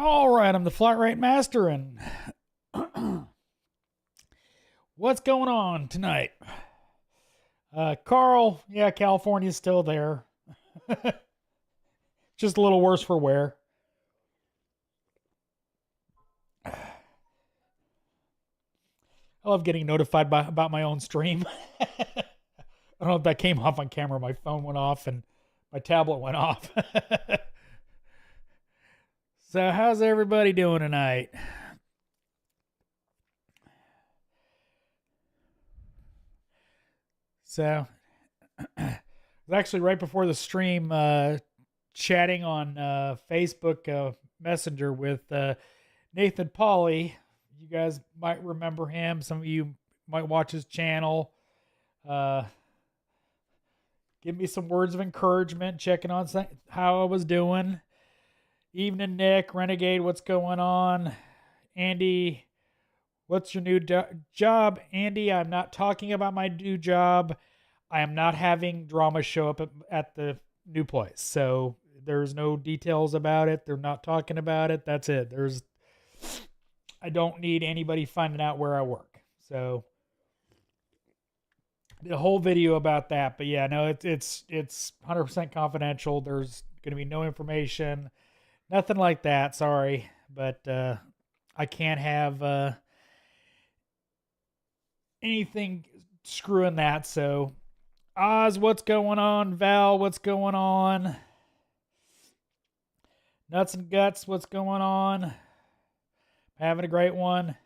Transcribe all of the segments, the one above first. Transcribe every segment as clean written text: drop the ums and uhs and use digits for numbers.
All right, I'm the flatratemaster, and what's going on tonight? Carl, yeah, California's still there. Just a little worse for wear. I love getting notified about my own stream. I don't know if that came off on camera. My phone went off and my tablet went off. So, how's everybody doing tonight? So, actually right before the stream, chatting on Facebook Messenger with Nathan Polly. You guys might remember him. Some of you might watch his channel. Uh, give me some words of encouragement, checking on how I was doing. Evening, Nick, Renegade, what's going on? Andy, what's your new job? Andy, I'm not talking about my new job. I am not having drama show up at the new place. So there's no details about it. They're not talking about it. That's it. I don't need anybody finding out where I work. So the whole video about that, but yeah, no, it's 100% confidential. There's going to be no information, nothing like that. Sorry, but I can't have anything screwing that. So Oz, what's going on? Val, what's going on? Nuts and Guts, what's going on? Having a great one.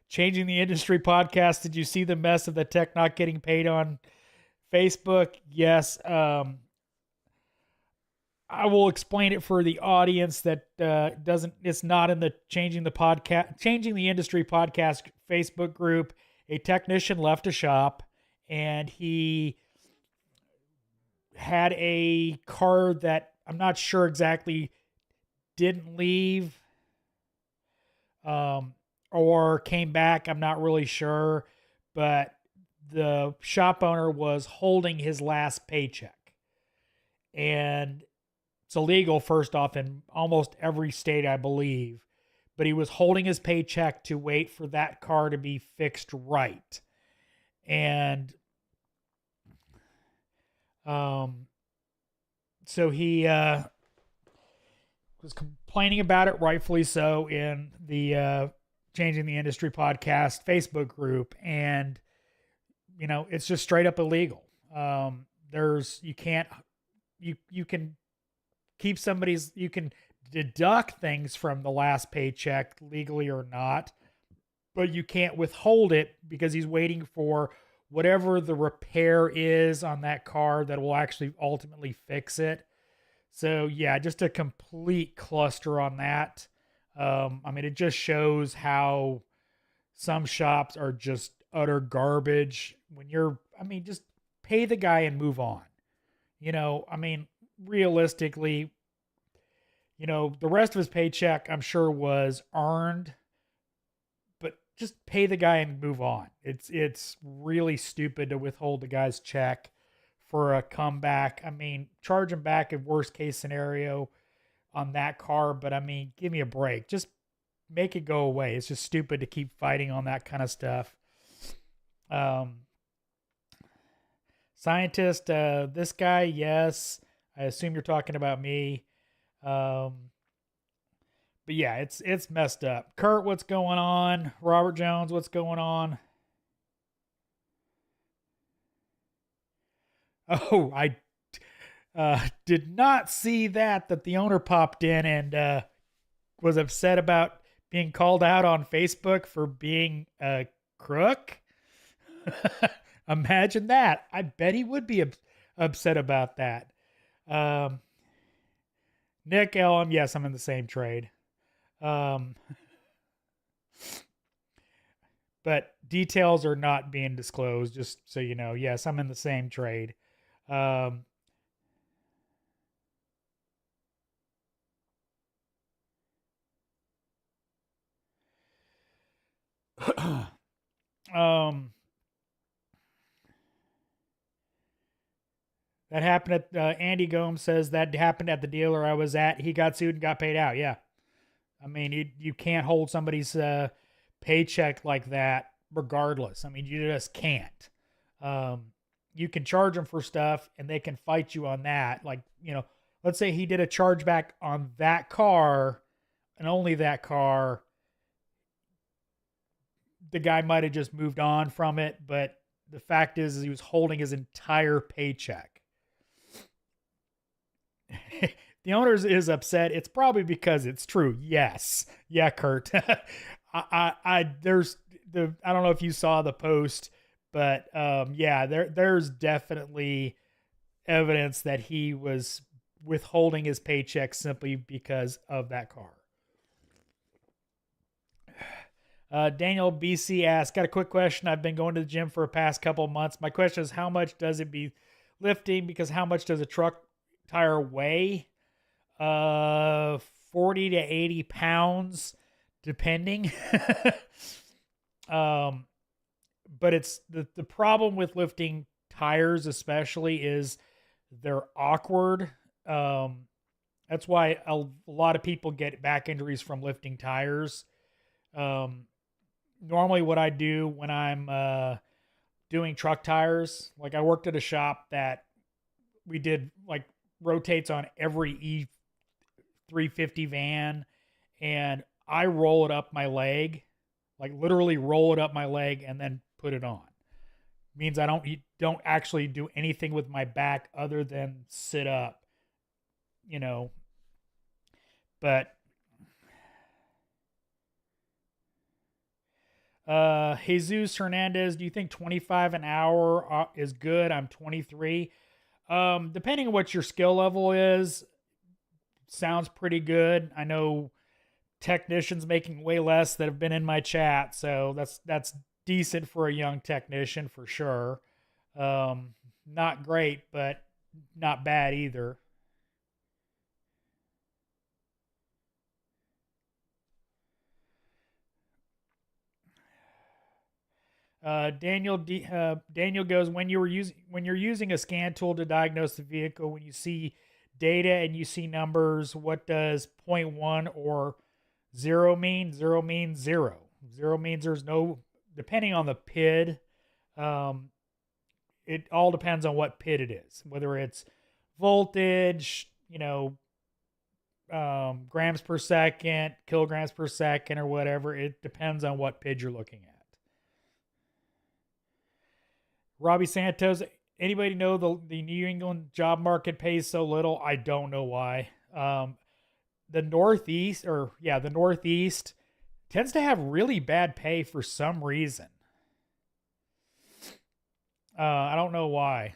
Changing the Industry podcast. Did you see the mess of the tech not getting paid on Facebook? Yes. I will explain it for the audience that it's not in the Changing the Industry podcast Facebook group. A technician left a shop and he had a car that I'm not sure exactly didn't leave or came back. I'm not really sure, but the shop owner was holding his last paycheck. And it's illegal, first off, in almost every state, I believe. But he was holding his paycheck to wait for that car to be fixed right. And so he was complaining about it, rightfully so, in the Changing the Industry podcast Facebook group. And, you know, it's just straight up illegal. You can keep you can deduct things from the last paycheck legally or not, but you can't withhold it because he's waiting for whatever the repair is on that car that will actually ultimately fix it. So yeah, just a complete cluster on that. I mean, it just shows how some shops are just utter garbage. Just pay the guy and move on. You know, I mean, realistically, you know, the rest of his paycheck, I'm sure, was earned, but just pay the guy and move on. It's really stupid to withhold the guy's check for a comeback. I mean, charge him back in worst case scenario on that car, but I mean, give me a break. Just make it go away. It's just stupid to keep fighting on that kind of stuff. Scientist, this guy, yes. I assume you're talking about me. But yeah, it's messed up. Kurt, what's going on? Robert Jones, what's going on? Oh, I did not see that the owner popped in and was upset about being called out on Facebook for being a crook. Imagine that. I bet he would be upset about that. Nick Ellum, yes, I'm in the same trade. But details are not being disclosed, just so you know. Yes, I'm in the same trade. Um, um, That happened at Andy Gomes says that happened at the dealer I was at. He got sued and got paid out. Yeah. I mean, you can't hold somebody's paycheck like that regardless. I mean, you just can't. You can charge them for stuff and they can fight you on that. Like, let's say he did a chargeback on that car and only that car. The guy might have just moved on from it, but the fact is he was holding his entire paycheck. The owner is upset. It's probably because it's true. Yes. Yeah, Kurt. I don't know if you saw the post, but yeah, there's definitely evidence that he was withholding his paycheck simply because of that car. Daniel BC asks, got a quick question. I've been going to the gym for the past couple of months. My question is, how much does it be lifting? Because how much does a truck tire weigh? 40 to 80 pounds, depending. But it's the problem with lifting tires, especially, is they're awkward. That's why a lot of people get back injuries from lifting tires. Normally what I do when I'm doing truck tires, like I worked at a shop that we did like rotates on every E350 van, and I roll it up my leg, like literally roll it up my leg and then put it on. Means I don't actually do anything with my back other than sit up, but Jesus Hernandez, do you think 25 an hour is good? I'm 23. Depending on what your skill level is, sounds pretty good. I know technicians making way less that have been in my chat, so that's decent for a young technician for sure. Not great, but not bad either. Daniel goes, when you're using a scan tool to diagnose the vehicle, when you see data and you see numbers, what does 0.1 or 0 mean? 0 means 0. 0 means there's no, depending on the PID, it all depends on what PID it is, whether it's voltage, grams per second, kilograms per second, or whatever. It depends on what PID you're looking at. Robbie Santos, anybody know the New England job market pays so little? I don't know why. The Northeast tends to have really bad pay for some reason. I don't know why.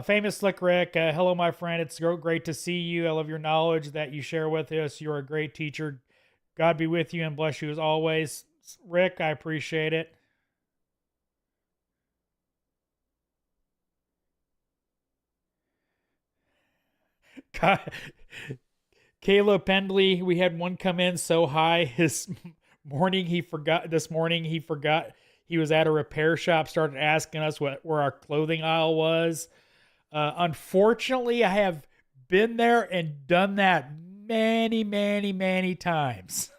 Famous Slick Rick, hello, my friend. It's great to see you. I love your knowledge that you share with us. You're a great teacher. God be with you and bless you as always. Rick, I appreciate it. Caleb Pendley, we had one come in so high this morning he forgot he was at a repair shop, started asking us where our clothing aisle was. Unfortunately, I have been there and done that many, many, many times.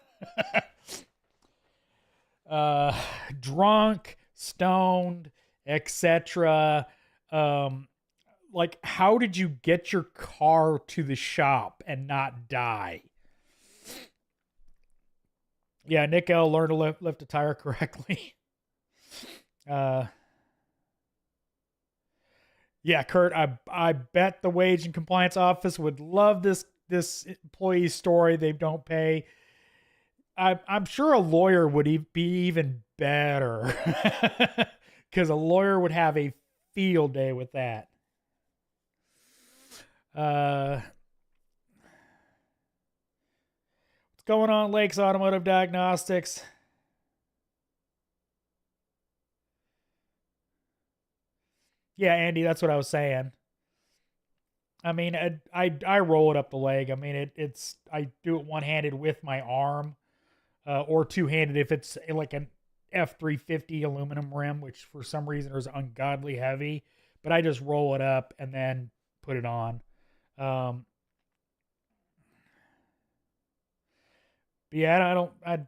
Drunk, stoned, etc. Like, how did you get your car to the shop and not die? Yeah, Nick L learned to lift a tire correctly. Yeah, Kurt, I bet the wage and compliance office would love this employee story. They don't pay. I'm sure a lawyer would be even better, because a lawyer would have a field day with that. What's going on, Lakes Automotive Diagnostics? Yeah, Andy, that's what I was saying. I mean, I roll it up the leg. I mean, I do it one-handed with my arm, or two-handed if it's like F350 aluminum rim, which for some reason is ungodly heavy, but I just roll it up and then put it on. But yeah, I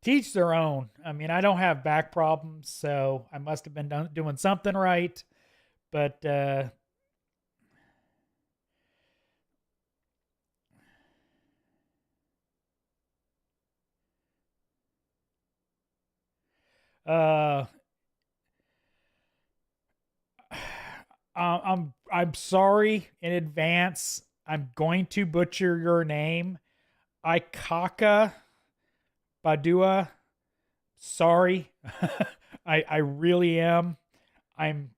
teach their own. I mean, I don't have back problems, so I must have been doing something right. But uh, I'm sorry in advance. I'm going to butcher your name. Ikaka Badua. Sorry. I really am. I'm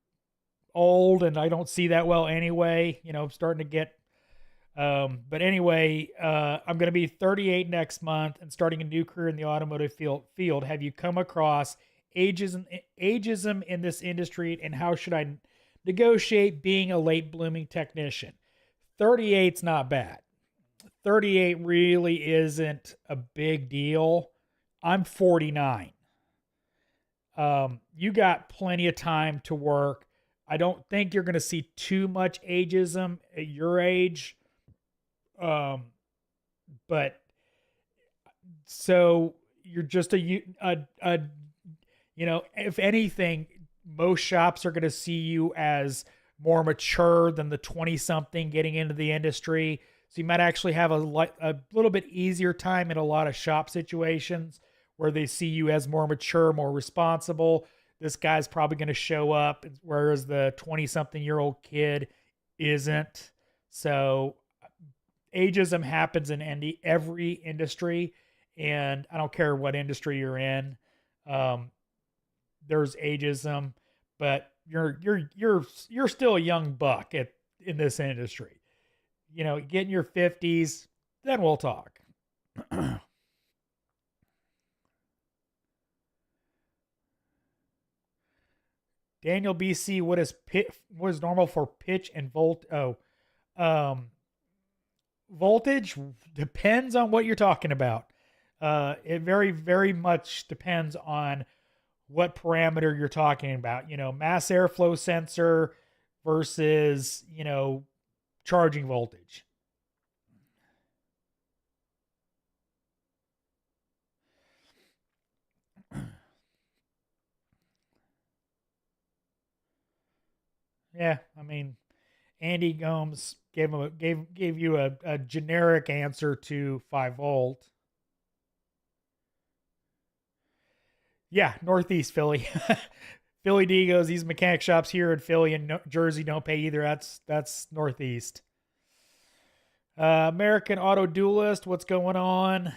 old and I don't see that well anyway. You know, I'm starting to get but anyway, I'm going to be 38 next month and starting a new career in the automotive field. Have you come across ageism in this industry, and how should I negotiate being a late blooming technician? 38's not bad. 38 really isn't a big deal. I'm 49. You got plenty of time to work. I don't think you're going to see too much ageism at your age. Um, but so you're just a you know, if anything, most shops are going to see you as more mature than the 20 something getting into the industry. So you might actually have a little bit easier time in a lot of shop situations where they see you as more mature, more responsible. This guy's probably going to show up, whereas the 20 something year old kid isn't. So ageism happens in every industry, and I don't care what industry you're in. Um, there's ageism, but you're still a young buck in this industry. You know, get in your 50s, then we'll talk. Daniel BC, what is normal for pitch and volt? Oh, um, voltage depends on what you're talking about. It very much depends on what parameter you're talking about. You know, mass airflow sensor versus, you know, charging voltage. Yeah, I mean, Andy Gomes gave you a generic answer to 5 volt. Yeah, Northeast Philly. Philly D goes, these mechanic shops here in Philly and Jersey don't pay either. That's Northeast. American Auto Duelist, what's going on?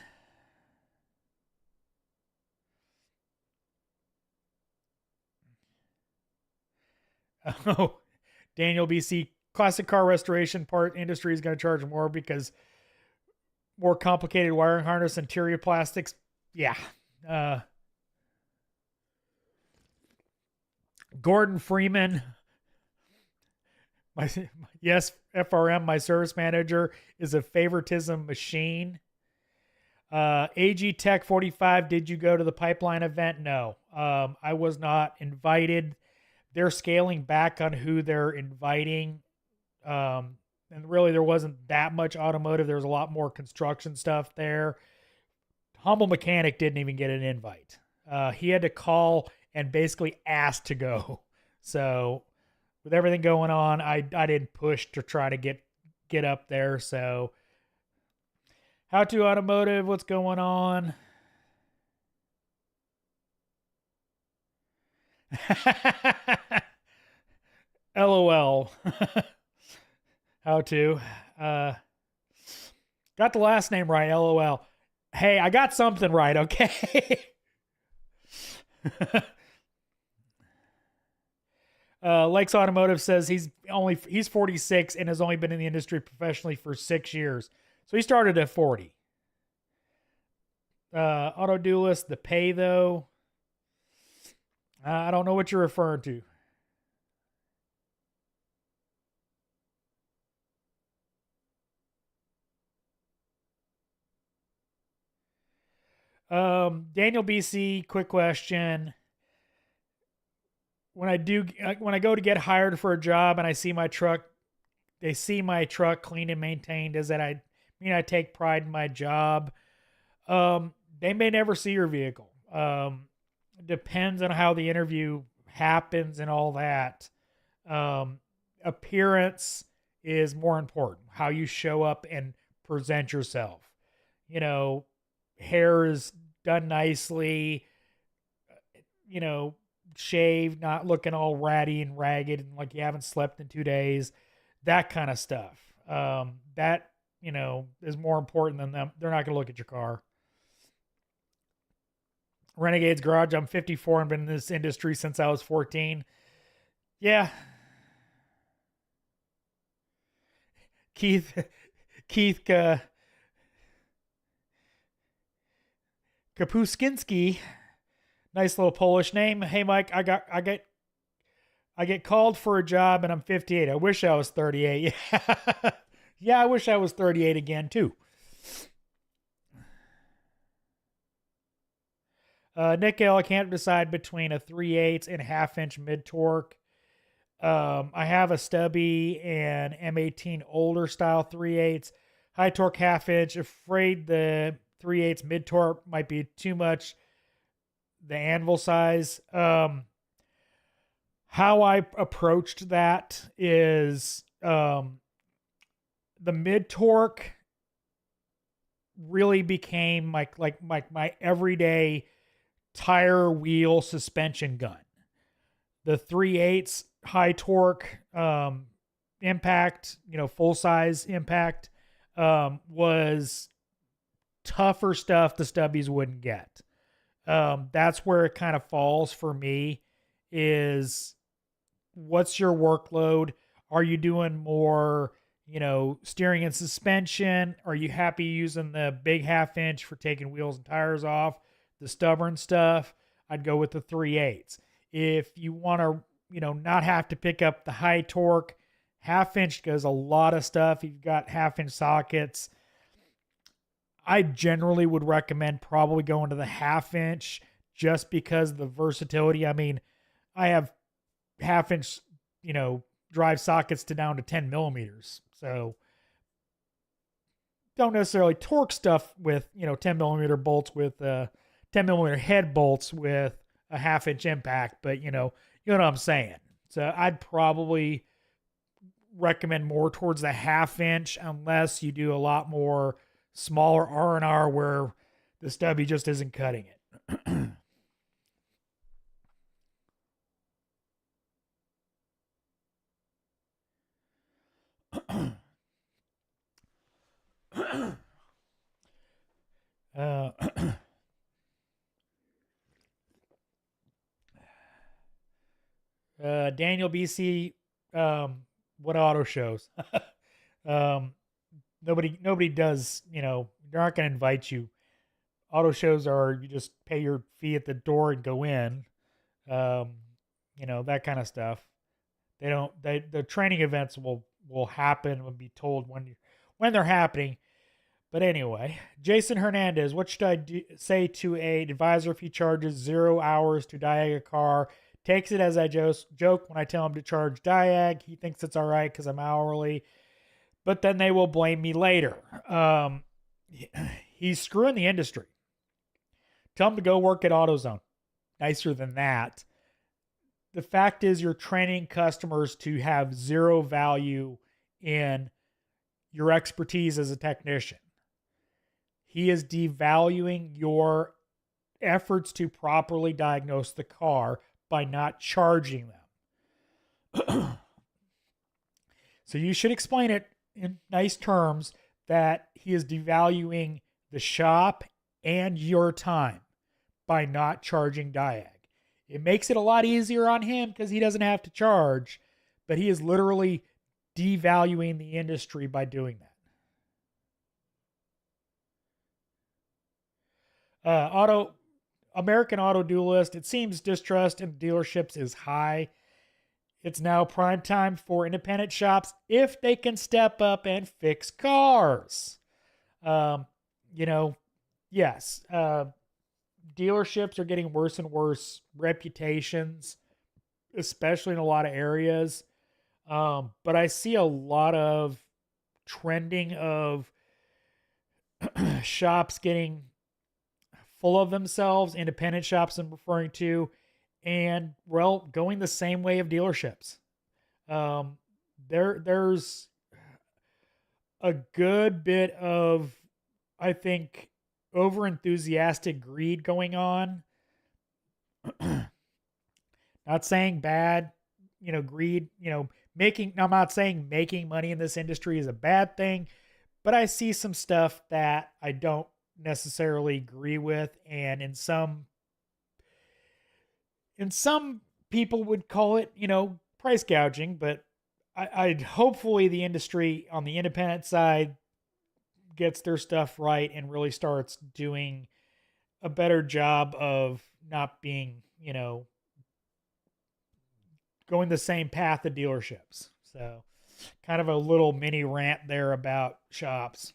Oh, Daniel BC, classic car restoration part industry is going to charge more because more complicated wiring harness, interior plastics. Yeah. Uh, Gordon Freeman, my yes, FRM, my service manager is a favoritism machine. AG Tech 45, did you go to the pipeline event? No, I was not invited. They're scaling back on who they're inviting. And really, there wasn't that much automotive. There was a lot more construction stuff there. Humble Mechanic didn't even get an invite. He had to call and basically ask to go. So, with everything going on, I didn't push to try to get up there. So, How to Automotive, what's going on? LOL. How to. Uh, got the last name right. LOL. Hey, I got something right. Okay. Lakes Automotive says he's 46 and has only been in the industry professionally for 6 years. So he started at 40. Auto Duelist, the pay though. I don't know what you're referring to. Daniel BC, quick question. When I go to get hired for a job and they see my truck clean and maintained, does that mean I take pride in my job? They may never see your vehicle. Depends on how the interview happens and all that. Appearance is more important. How you show up and present yourself. You know, hair is done nicely. You know, shaved, not looking all ratty and ragged and like you haven't slept in 2 days. That kind of stuff. That is more important than them. They're not going to look at your car. Renegade's Garage. I'm 54 and been in this industry since I was 14. Yeah. Keith Kapuskinski. Nice little Polish name. Hey Mike, I get called for a job and I'm 58. I wish I was 38. Yeah. Yeah, I wish I was 38 again too. Nick L, I can't decide between a 3/8 and 1/2 inch mid torque. I have a stubby and M18 older style 3/8, high torque 1/2 inch. Afraid the 3/8 mid torque might be too much. The anvil size. How I approached that is the mid torque really became my everyday tire wheel suspension gun. The 3/8 high torque impact, full size impact, was tougher stuff the stubbies wouldn't get. That's where it kind of falls for me. Is what's your workload? Are you doing more, steering and suspension? Are you happy using the big 1/2 inch for taking wheels and tires off? The stubborn stuff, I'd go with the 3/8. If you want to, not have to pick up the high torque, 1/2 inch goes a lot of stuff. You've got 1/2 inch sockets. I generally would recommend probably going to the 1/2 inch just because of the versatility. I mean, I have 1/2 inch, drive sockets down to 10 millimeters. So don't necessarily torque stuff with, 10 millimeter bolts with 10 millimeter head bolts with a 1/2 inch impact, but you know what I'm saying. So I'd probably recommend more towards the 1/2 inch unless you do a lot more smaller R&R where the stubby just isn't cutting it. Daniel BC, what auto shows? Nobody does, they're not going to invite you. Auto shows are, you just pay your fee at the door and go in, that kind of stuff. The training events will happen and be told when they're happening. But anyway, Jason Hernandez, what should I say to a advisor if he charges 0 hours to diag a car? Takes it as I joke when I tell him to charge diag. He thinks it's all right because I'm hourly, but then they will blame me later. He's screwing the industry. Tell him to go work at AutoZone. Nicer than that. The fact is you're training customers to have zero value in your expertise as a technician. He is devaluing your efforts to properly diagnose the car by not charging them. So you should explain it in nice terms that he is devaluing the shop and your time by not charging diag. It makes it a lot easier on him because he doesn't have to charge, but he is literally devaluing the industry by doing that. American Auto Duelist, it seems distrust in dealerships is high. It's now prime time for independent shops if they can step up and fix cars. Yes. dealerships are getting worse and worse reputations, especially in a lot of areas. But I see a lot of trending of shops getting full of themselves, independent shops I'm referring to, and well, going the same way of dealerships. Um, there's a good bit of, I think, over enthusiastic greed going on. Not saying bad, greed, making, I'm not saying making money in this industry is a bad thing, but I see some stuff that I don't necessarily agree with. And in some people would call it, price gouging, but I'd hopefully the industry on the independent side gets their stuff right and really starts doing a better job of not being, going the same path of dealerships. So, kind of a little mini rant there about shops.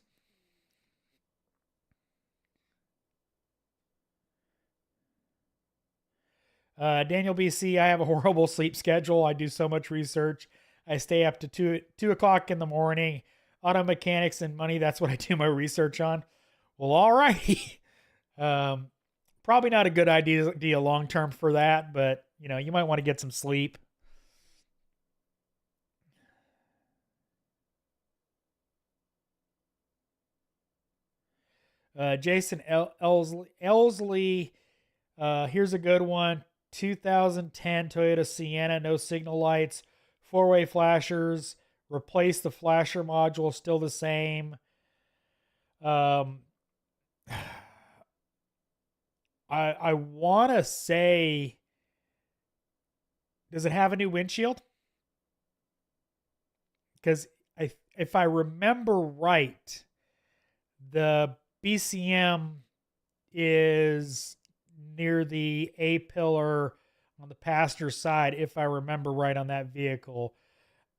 Daniel BC, I have a horrible sleep schedule. I do so much research. I stay up to 2 o'clock in the morning. Auto mechanics and money, that's what I do my research on. Well, all righty. Probably not a good idea long term for that, but you might want to get some sleep. Jason Elsley, here's a good one. 2010 Toyota Sienna, no signal lights, four-way flashers. Replace the flasher module, still the same. Um, I want to say, does it have a new windshield? Because if I remember right, the BCM is near the A pillar on the passenger side, if I remember right on that vehicle.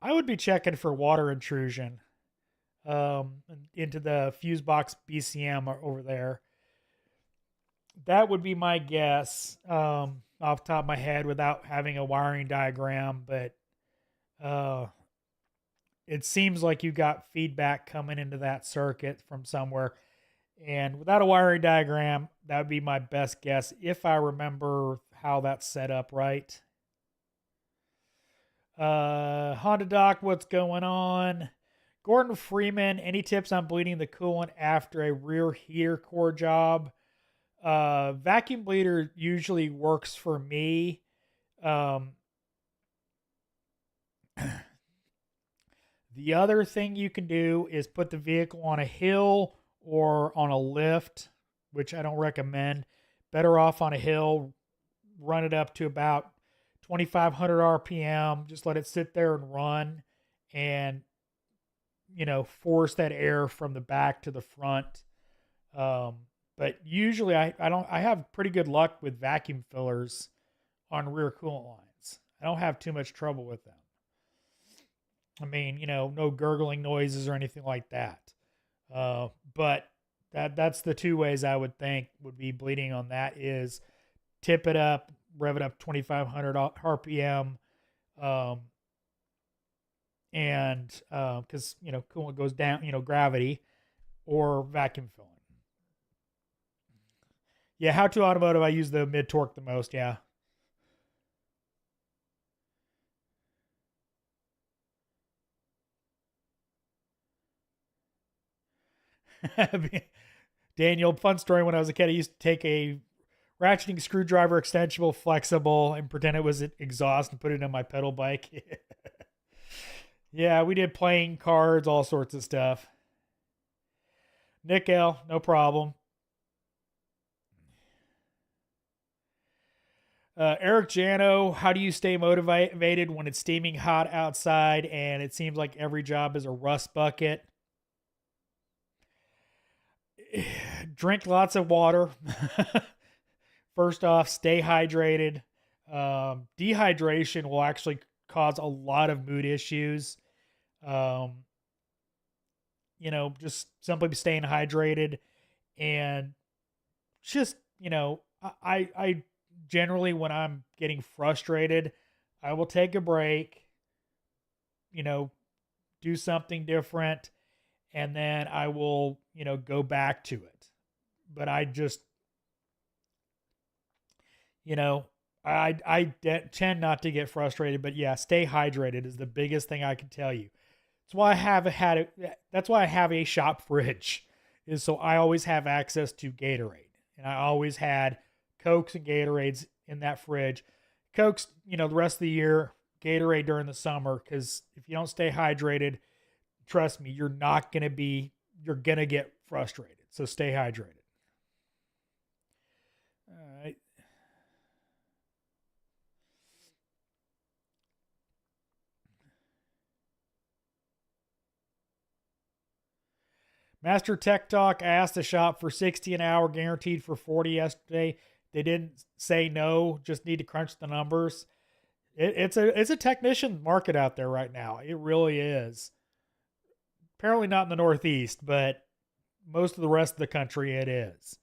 I would be checking for water intrusion into the fuse box BCM over there. That would be my guess off the top of my head without having a wiring diagram, but it seems like you got feedback coming into that circuit from somewhere. And without a wiring diagram, that would be my best guess if I remember how that's set up right. Honda Doc, what's going on? Gordon Freeman, any tips on bleeding the coolant after a rear heater core job? Vacuum bleeder usually works for me. The other thing you can do is put the vehicle on a hill or on a lift, which I don't recommend. Better off on a hill, run it up to about 2,500 RPM, just let it sit there and run and, force that air from the back to the front. But usually I have pretty good luck with vacuum fillers on rear coolant lines. I don't have too much trouble with them. I mean, no gurgling noises or anything like that. But that's the two ways I would think would be bleeding on that is tip it up, rev it up 2,500 RPM, and because coolant goes down, gravity, or vacuum filling. Yeah, how to automotive? I use the mid torque the most. Yeah. Daniel, fun story. When I was a kid, I used to take a ratcheting screwdriver, extensible, flexible, and pretend it was an exhaust and put it in my pedal bike. Yeah, we did playing cards, all sorts of stuff. Nick L, no problem. Eric Jano, how do you stay motivated when it's steaming hot outside and it seems like every job is a rust bucket? Drink lots of water. First off, stay hydrated. Dehydration will actually cause a lot of mood issues. Um, just simply staying hydrated and just, I generally, when I'm getting frustrated, I will take a break, you know, do something different, and then I will, go back to it. But I just, you know, tend not to get frustrated. But yeah, stay hydrated is the biggest thing I can tell you. That's why I have had it. That's why I have a shop fridge, is so I always have access to Gatorade, and I always had Cokes and Gatorades in that fridge. Cokes, the rest of the year. Gatorade during the summer, because if you don't stay hydrated, trust me, you're gonna get frustrated. So stay hydrated. All right. Master Tech Talk asked the shop for 60 an hour, guaranteed for 40 yesterday. They didn't say no, just need to crunch the numbers. It's a technician market out there right now. It really is. Apparently not in the Northeast, but most of the rest of the country it is.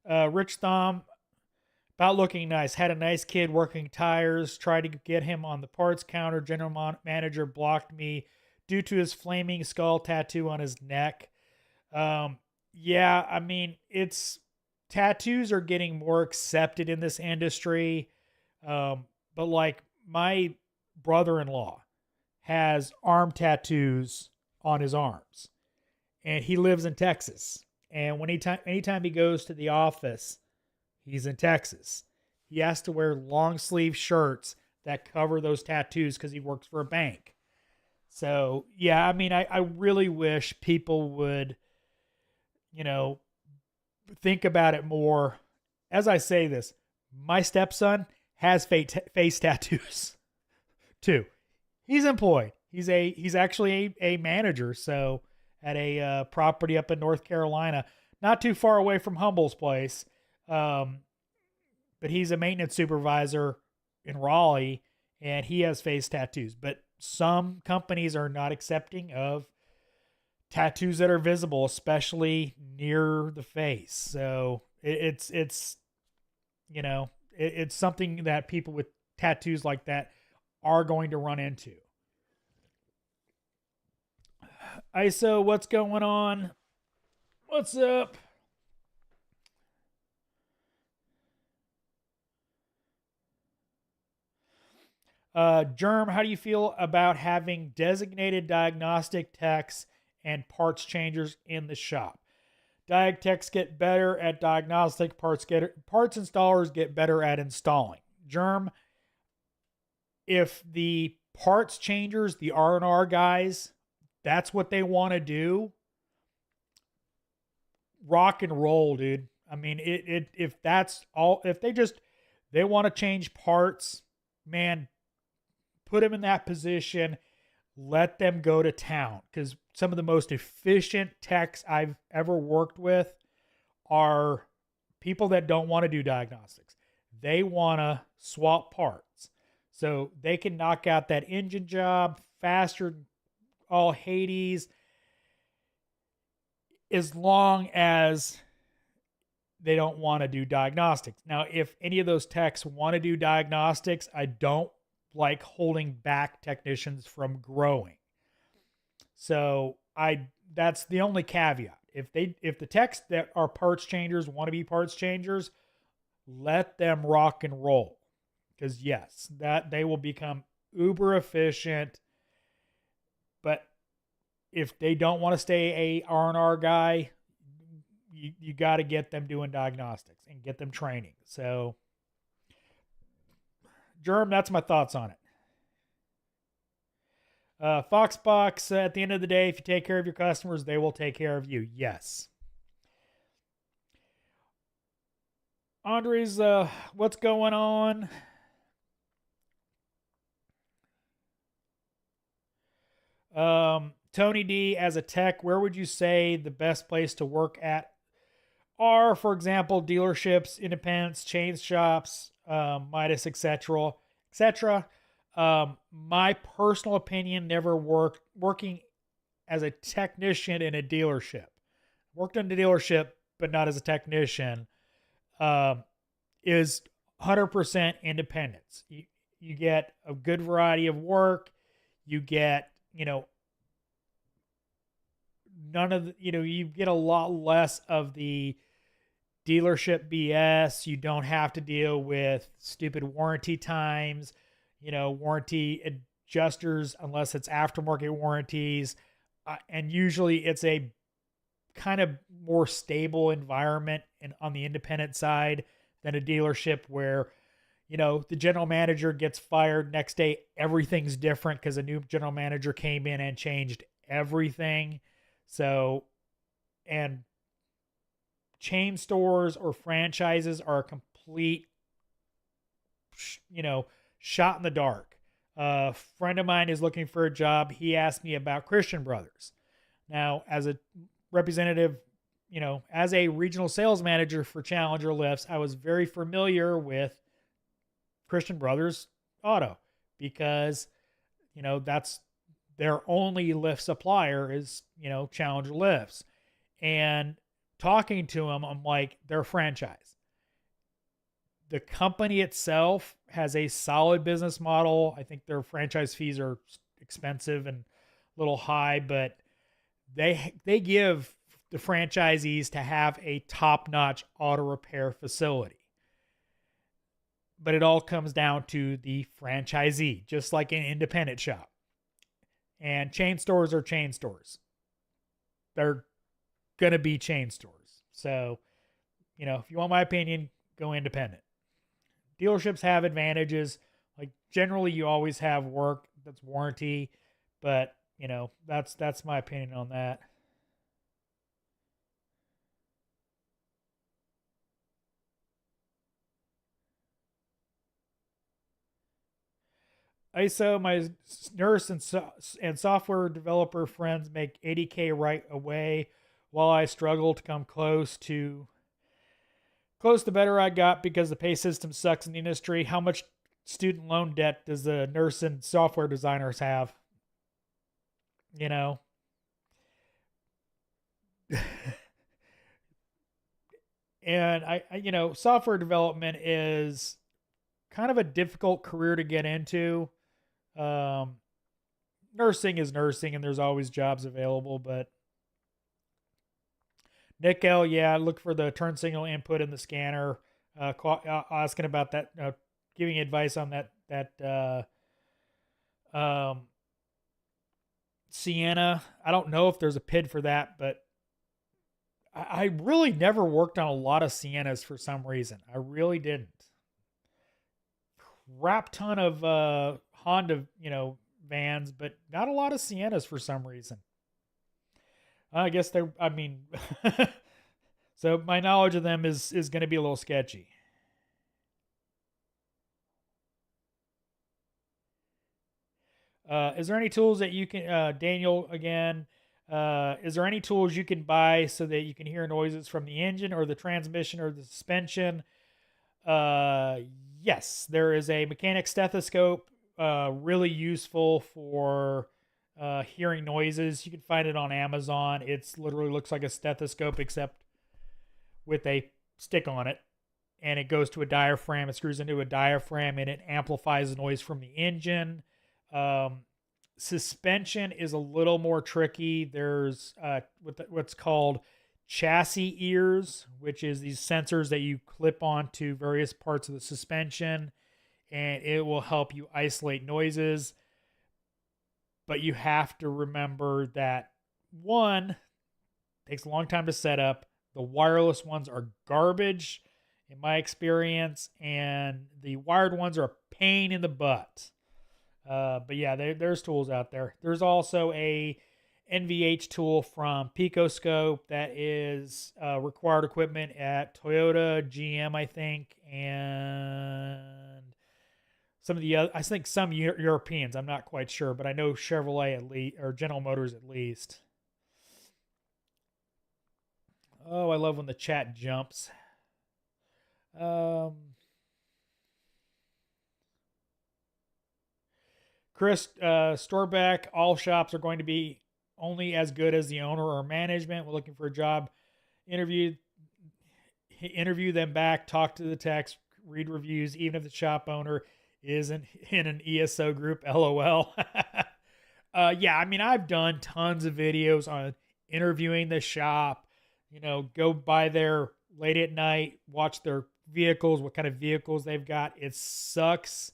Rich Thom, about looking nice. Had a nice kid working tires. Tried to get him on the parts counter. General manager blocked me due to his flaming skull tattoo on his neck. Yeah, I mean, tattoos are getting more accepted in this industry. But like my brother-in-law has arm tattoos on his arms, and he lives in Texas. And anytime he goes to the office, he's in Texas. He has to wear long sleeve shirts that cover those tattoos because he works for a bank. So yeah, I mean, I really wish people would, you know, think about it more. As I say this, my stepson has face tattoos too. He's employed. He's actually a manager. So at a property up in North Carolina, not too far away from Humble's place. But he's a maintenance supervisor in Raleigh, and he has face tattoos. But some companies are not accepting of tattoos that are visible, especially near the face. So it's it's something that people with tattoos like that are going to run into. ISO, what's going on? What's up? Germ, how do you feel about having designated diagnostic techs and parts changers in the shop? Diag techs get better at diagnostic, parts installers get better at installing. Germ, if the parts changers, the R&R guys, that's what they want to do, rock and roll, dude. I mean, if that's all, if they want to change parts, man, put them in that position, let them go to town, because some of the most efficient techs I've ever worked with are people that don't want to do diagnostics. They want to swap parts. So they can knock out that engine job faster, all Hades, as long as they don't want to do diagnostics. Now, if any of those techs want to do diagnostics, I don't like holding back technicians from growing. So that's the only caveat. If the techs that are parts changers want to be parts changers, let them rock and roll. Because yes, that they will become uber efficient. But if they don't want to stay a R&R guy, you got to get them doing diagnostics and get them training. So Germ, that's my thoughts on it. Foxbox, at the end of the day, if you take care of your customers, they will take care of you. Yes. Andres, what's going on? Tony D, as a tech, where would you say the best place to work at are, for example, dealerships, independents, chain shops, Midas, etc., etc.? My personal opinion, never working as a technician in a dealership. Worked in a dealership, but not as a technician. Um, is 100% independence. You get a good variety of work. You get, none of the, you get a lot less of the dealership BS. You don't have to deal with stupid warranty times, warranty adjusters, unless it's aftermarket warranties. And usually it's a kind of more stable environment on the independent side than a dealership where, the general manager gets fired. Next day, everything's different because a new general manager came in and changed everything. So, and chain stores or franchises are a complete, shot in the dark. A friend of mine is looking for a job. He asked me about Christian Brothers. Now, as a representative, as a regional sales manager for Challenger Lifts, I was very familiar with Christian Brothers Auto because, that's their only lift supplier is, Challenger Lifts. And talking to them, I'm like, they're a franchise. The company itself has a solid business model. I think their franchise fees are expensive and a little high, but they give the franchisees to have a top-notch auto repair facility. But it all comes down to the franchisee, just like an independent shop. And chain stores are chain stores. They're going to be chain stores. So, if you want my opinion, go independent. Dealerships have advantages. Like generally you always have work that's warranty, but that's my opinion on that. ISO, my nurse and software developer friends make 80K right away, while I struggle to come close to the better I got because the pay system sucks in the industry. How much student loan debt does the nurse and software designers have? And software development is kind of a difficult career to get into. Um, Nursing is nursing, and there's always jobs available. But Nickel, yeah, look for the turn signal input in the scanner. Asking about that, giving advice on that Sienna. I don't know if there's a PID for that, but I really never worked on a lot of Siennas for some reason. I really didn't. Crap ton of Honda, vans, but not a lot of Siennas for some reason. I guess they're, I mean, so my knowledge of them is going to be a little sketchy. Is there any tools that you can, Daniel again, is there any tools you can buy so that you can hear noises from the engine or the transmission or the suspension? Uh, yes, there is a mechanic stethoscope, really useful for hearing noises. You can find it on Amazon. It's literally looks like a stethoscope except with a stick on it, and it goes to a diaphragm. It screws into a diaphragm, and it amplifies the noise from the engine. Um, Suspension is a little more tricky. There's what's called chassis ears, which is these sensors that you clip onto various parts of the suspension, and it will help you isolate noises. But you have to remember that one, it takes a long time to set up. The wireless ones are garbage in my experience, and the wired ones are a pain in the butt. But yeah, there's tools out there. There's also a NVH tool from Picoscope that is required equipment at Toyota, GM, I think, and some of the other, I think some Europeans. I'm not quite sure, but I know Chevrolet at least, or General Motors at least. Oh, I love when the chat jumps. Um, Chris Storbeck, all shops are going to be only as good as the owner or management. We're looking for a job. Interview them back, talk to the techs, read reviews, even if the shop owner isn't in an ESO group. LOL. Yeah, I mean, I've done tons of videos on interviewing the shop. Go by there late at night, watch their vehicles, what kind of vehicles they've got. It sucks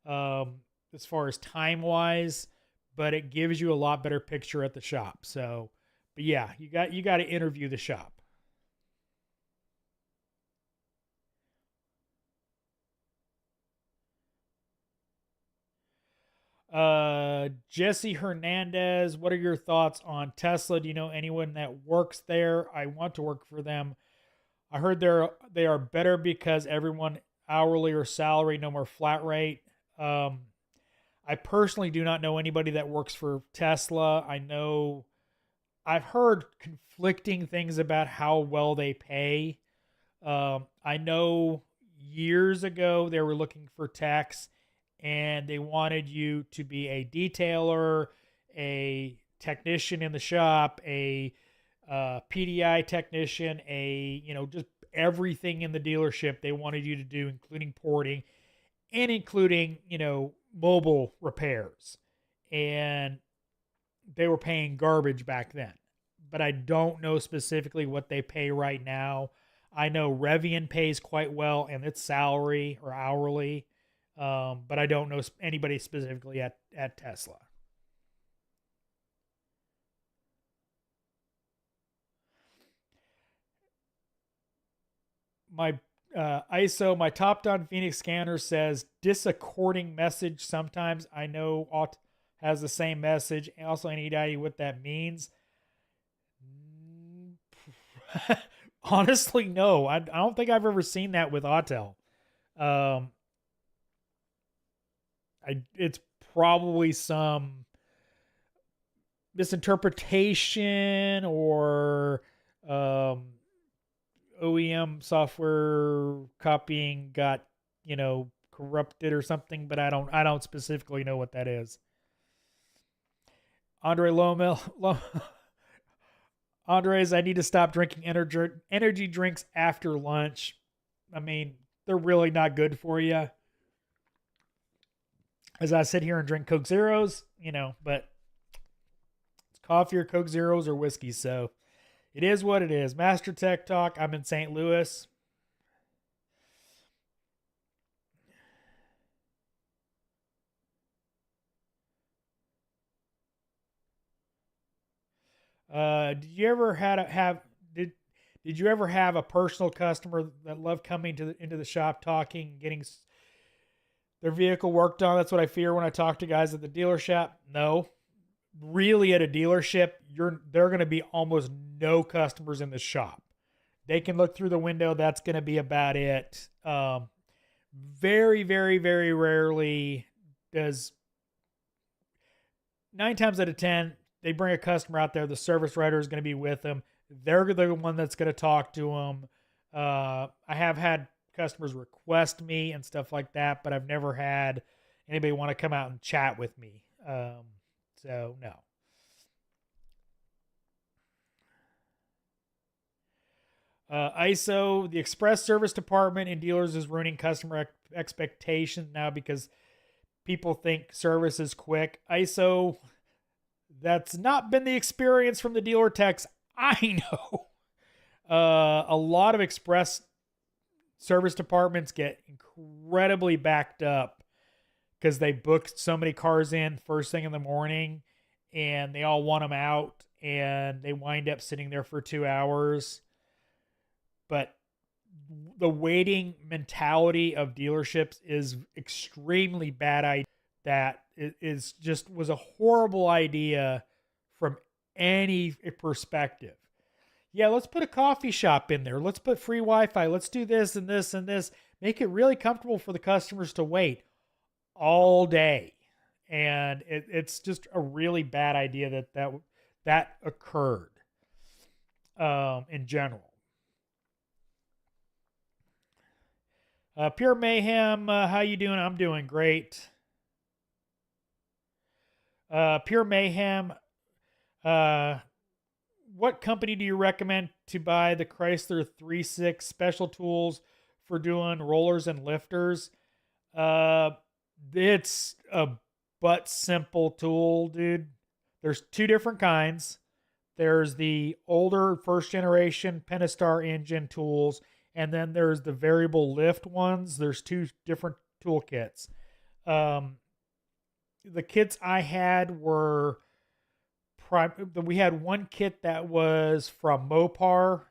as far as time wise, but it gives you a lot better picture at the shop. So, but yeah, you got to interview the shop. Jesse Hernandez, what are your thoughts on Tesla? Do you know anyone that works there? I want to work for them. I heard they are better because everyone hourly or salary, no more flat rate. I personally do not know anybody that works for Tesla. I've heard conflicting things about how well they pay. I know years ago they were looking for techs and they wanted you to be a detailer, a technician in the shop, a PDI technician, just everything in the dealership they wanted you to do, including porting and including, mobile repairs. And they were paying garbage back then. But I don't know specifically what they pay right now. I know Revian pays quite well and it's salary or hourly. But I don't know anybody specifically at Tesla. My my top-down Phoenix scanner says disaccording message sometimes. I know Aut has the same message. Also, any idea what that means? Honestly, no. I don't think I've ever seen that with Autel. Um, it's probably some misinterpretation or OEM software copying got corrupted or something, but I don't specifically know what that is. Andre Lomel, Andres, I need to stop drinking energy drinks after lunch. I mean, they're really not good for you. As I sit here and drink Coke Zeros, but it's coffee or Coke Zeros or whiskey, so it is what it is. Master Tech Talk. I'm in St. Louis. Did you ever did you ever have a personal customer that loved coming into the shop, talking, getting their vehicle worked on? That's what I fear when I talk to guys at the dealership. No, really, at a dealership, there are going to be almost no customers in the shop. They can look through the window. That's going to be about it. Very, very, very rarely does 9 times out of 10, they bring a customer out there. The service writer is going to be with them. They're the one that's going to talk to them. I have had customers request me and stuff like that, but I've never had anybody want to come out and chat with me. So no. ISO, the express service department in dealers is ruining customer expectations now because people think service is quick. ISO, that's not been the experience from the dealer techs I know. A lot of express service departments get incredibly backed up because they booked so many cars in first thing in the morning and they all want them out and they wind up sitting there for 2 hours. But the waiting mentality of dealerships is extremely bad idea. That is just was a horrible idea from any perspective. Yeah, let's put a coffee shop in there. Let's put free Wi-Fi. Let's do this and this and this. Make it really comfortable for the customers to wait all day. And it's just a really bad idea that occurred in general. Pure Mayhem, how you doing? I'm doing great. Pure Mayhem. Uh, what company do you recommend to buy the Chrysler 3.6 special tools for doing rollers and lifters? Uh, it's a but simple tool, dude. There's two different kinds. There's the older first generation Pentastar engine tools, and then there's the variable lift ones. There's two different toolkits. Um, the kits I had were we had one kit that was from Mopar. I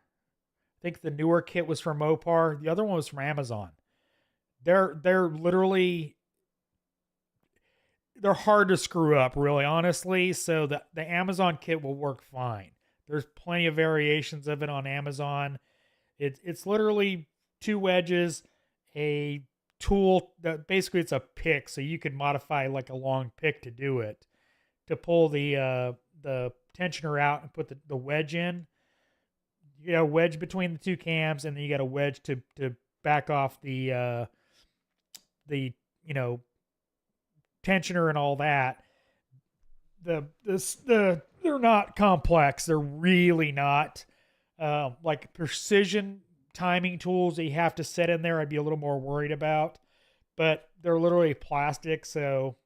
think the newer kit was from Mopar. The other one was from Amazon. They're literally they're hard to screw up, really, honestly. So the Amazon kit will work fine. There's plenty of variations of it on Amazon. It's literally two wedges, a tool that basically it's a pick, so you could modify like a long pick to do it, to pull the tensioner out and put the wedge in. You got a wedge between the two cams, and then you got a wedge to back off the tensioner and all that. They're not complex. They're really not. Like precision timing tools that you have to set in there, I'd be a little more worried about. But they're literally plastic, so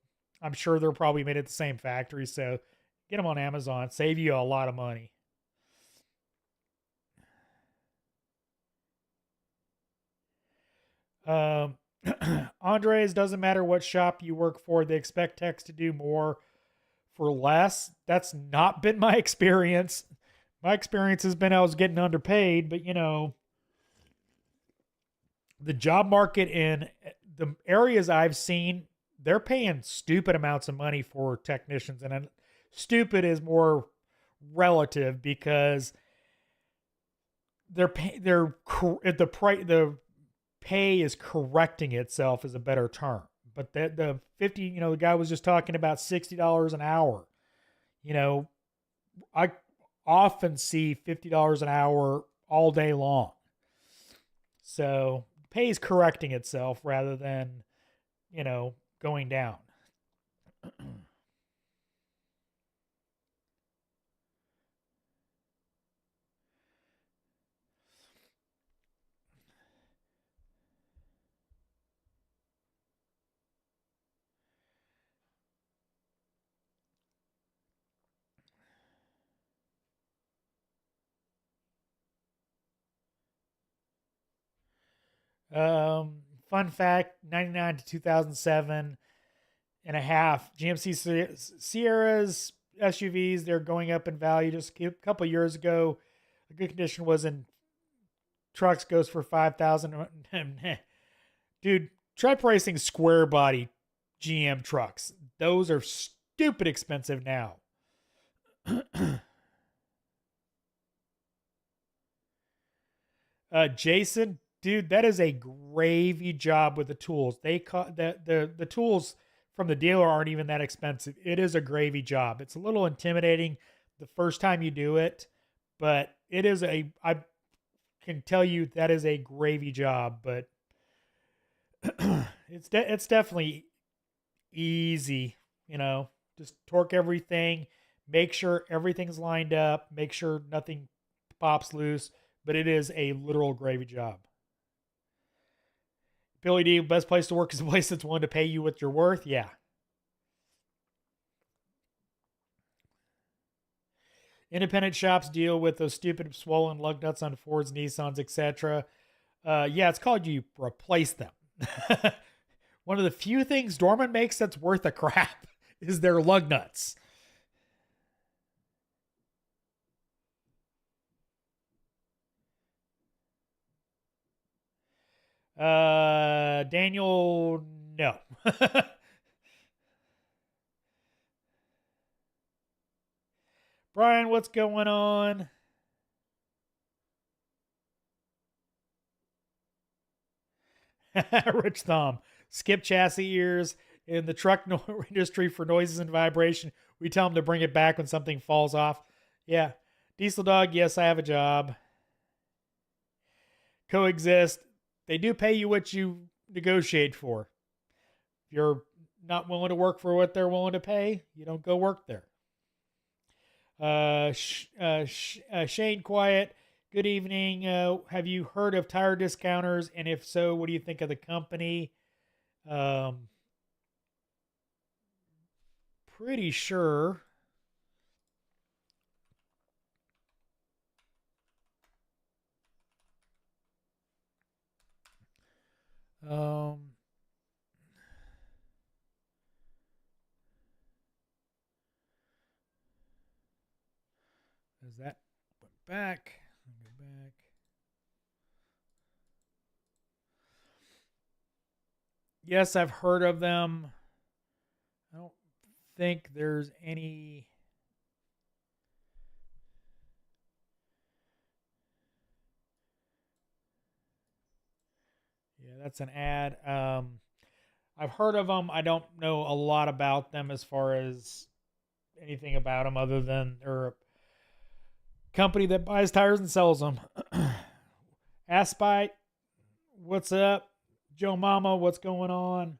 I'm sure they're probably made at the same factory. So get them on Amazon. Save you a lot of money. Andres, doesn't matter what shop you work for, they expect techs to do more for less. That's not been my experience. My experience has been I was getting underpaid, but the job market in the areas I've seen, they're paying stupid amounts of money for technicians, and stupid is more relative because the pay is correcting itself is a better term. But the 50, the guy was just talking about $60 an hour. I often see $50 an hour all day long. So pay is correcting itself rather than, going down. Fun fact, 99 to 2007 and a half, GMC Sierras SUVs, they're going up in value. Just a couple of years ago, a good condition was in trucks goes for 5,000. Dude, try pricing square body GM trucks. Those are stupid expensive now. Jason, dude, that is a gravy job with the tools. The tools from the dealer aren't even that expensive. It is a gravy job. It's a little intimidating the first time you do it, but I can tell you that is a gravy job, but it's definitely easy, just torque everything, make sure everything's lined up, make sure nothing pops loose, but it is a literal gravy job. Billy D, best place to work is a place that's willing to pay you what you're worth. Yeah. Independent shops deal with those stupid swollen lug nuts on Fords, Nissans, etc. Yeah, it's called you replace them. One of the few things Dorman makes that's worth a crap is their lug nuts. Daniel, no. Brian, what's going on? Rich Thumb. Skip chassis ears in the truck industry for noises and vibration. We tell them to bring it back when something falls off. Yeah. Diesel Dog, yes, I have a job. Coexist. They do pay you what you negotiate for. If you're not willing to work for what they're willing to pay, you don't go work there. Shane Quiet, good evening. Have you heard of tire discounters? And if so, what do you think of the company? Pretty sure. As that went back, go back. Yes, I've heard of them. I don't think there's any. Yeah, that's an ad. I've heard of them. I don't know a lot about them as far as anything about them other than they're a company that buys tires and sells them. Aspite, what's up? Joe Mama, what's going on?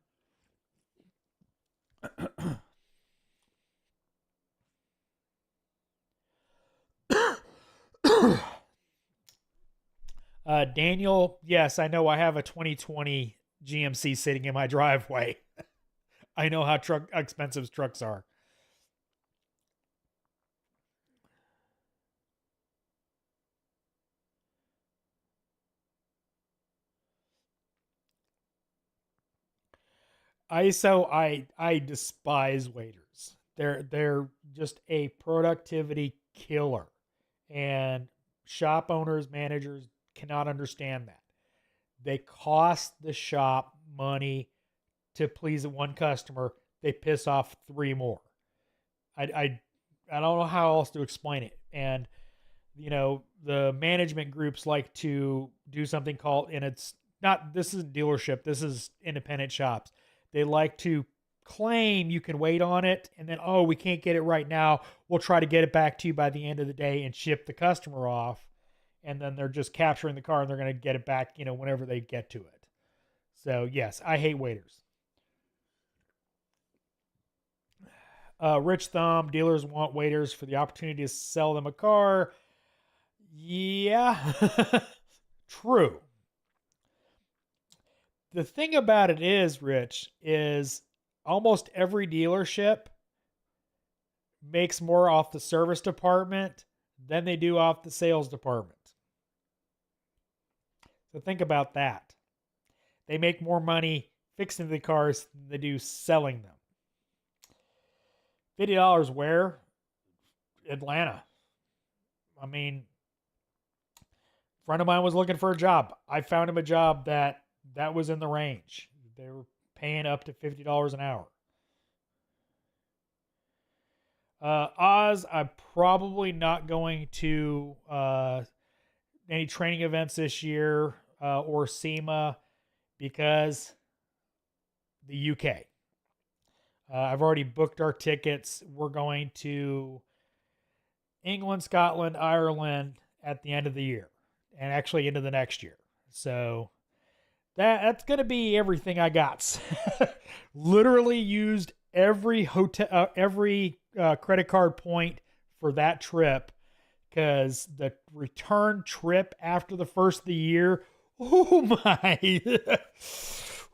Daniel, yes, I know I have a 2020 GMC sitting in my driveway. I know how expensive trucks are. I despise waiters. They're just a productivity killer. And shop owners, managers cannot understand that. They cost the shop money to please one customer. They piss off three more. I don't know how else to explain it. And the management groups like to do something called, and it's not, this isn't dealership, this is independent shops. They like to claim you can wait on it, and then, oh, we can't get it right now, we'll try to get it back to you by the end of the day and ship the customer off. And then they're just capturing the car and they're going to get it back, whenever they get to it. So yes, I hate waiters. Rich Thumb, dealers want waiters for the opportunity to sell them a car. Yeah, true. The thing about it is, Rich, is almost every dealership makes more off the service department than they do off the sales department. So think about that. They make more money fixing the cars than they do selling them. $50 where? Atlanta. I mean, a friend of mine was looking for a job. I found him a job that was in the range. They were paying up to $50 an hour. Oz, I'm probably not going to any training events this year or SEMA because the UK. I've already booked our tickets. We're going to England, Scotland, Ireland at the end of the year, and actually into the next year. So that's going to be everything I got. Literally used every hotel, every credit card point for that trip, because the return trip after the first of the year, oh my,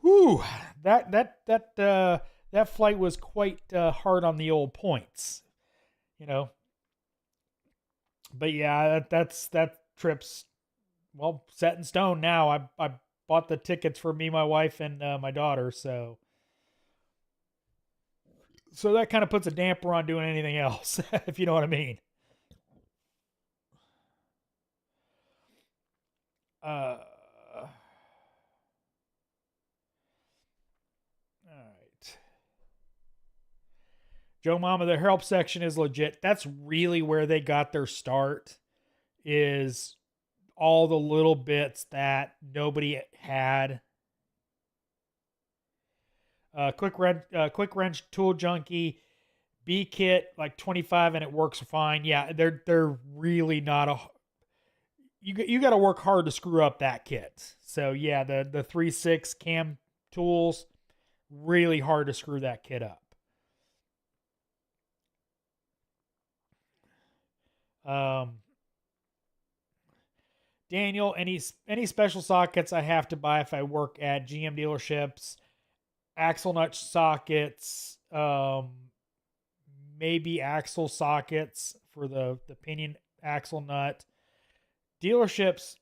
ooh, that flight was quite hard on the old points, But yeah, that trip's set in stone now. I bought the tickets for me, my wife, and my daughter, so that kind of puts a damper on doing anything else, if you know what I mean. All right. Joe Mama, the help section is legit. That's really where they got their start, is all the little bits that nobody had. Quick wrench tool junkie, B kit like 25 and it works fine. Yeah, they're really not a. You got to work hard to screw up that kit. So yeah, the 3.6 cam tools, really hard to screw that kit up. Daniel, any special sockets I have to buy if I work at GM dealerships? Axle nut sockets, maybe axle sockets for the pinion axle nut. Dealerships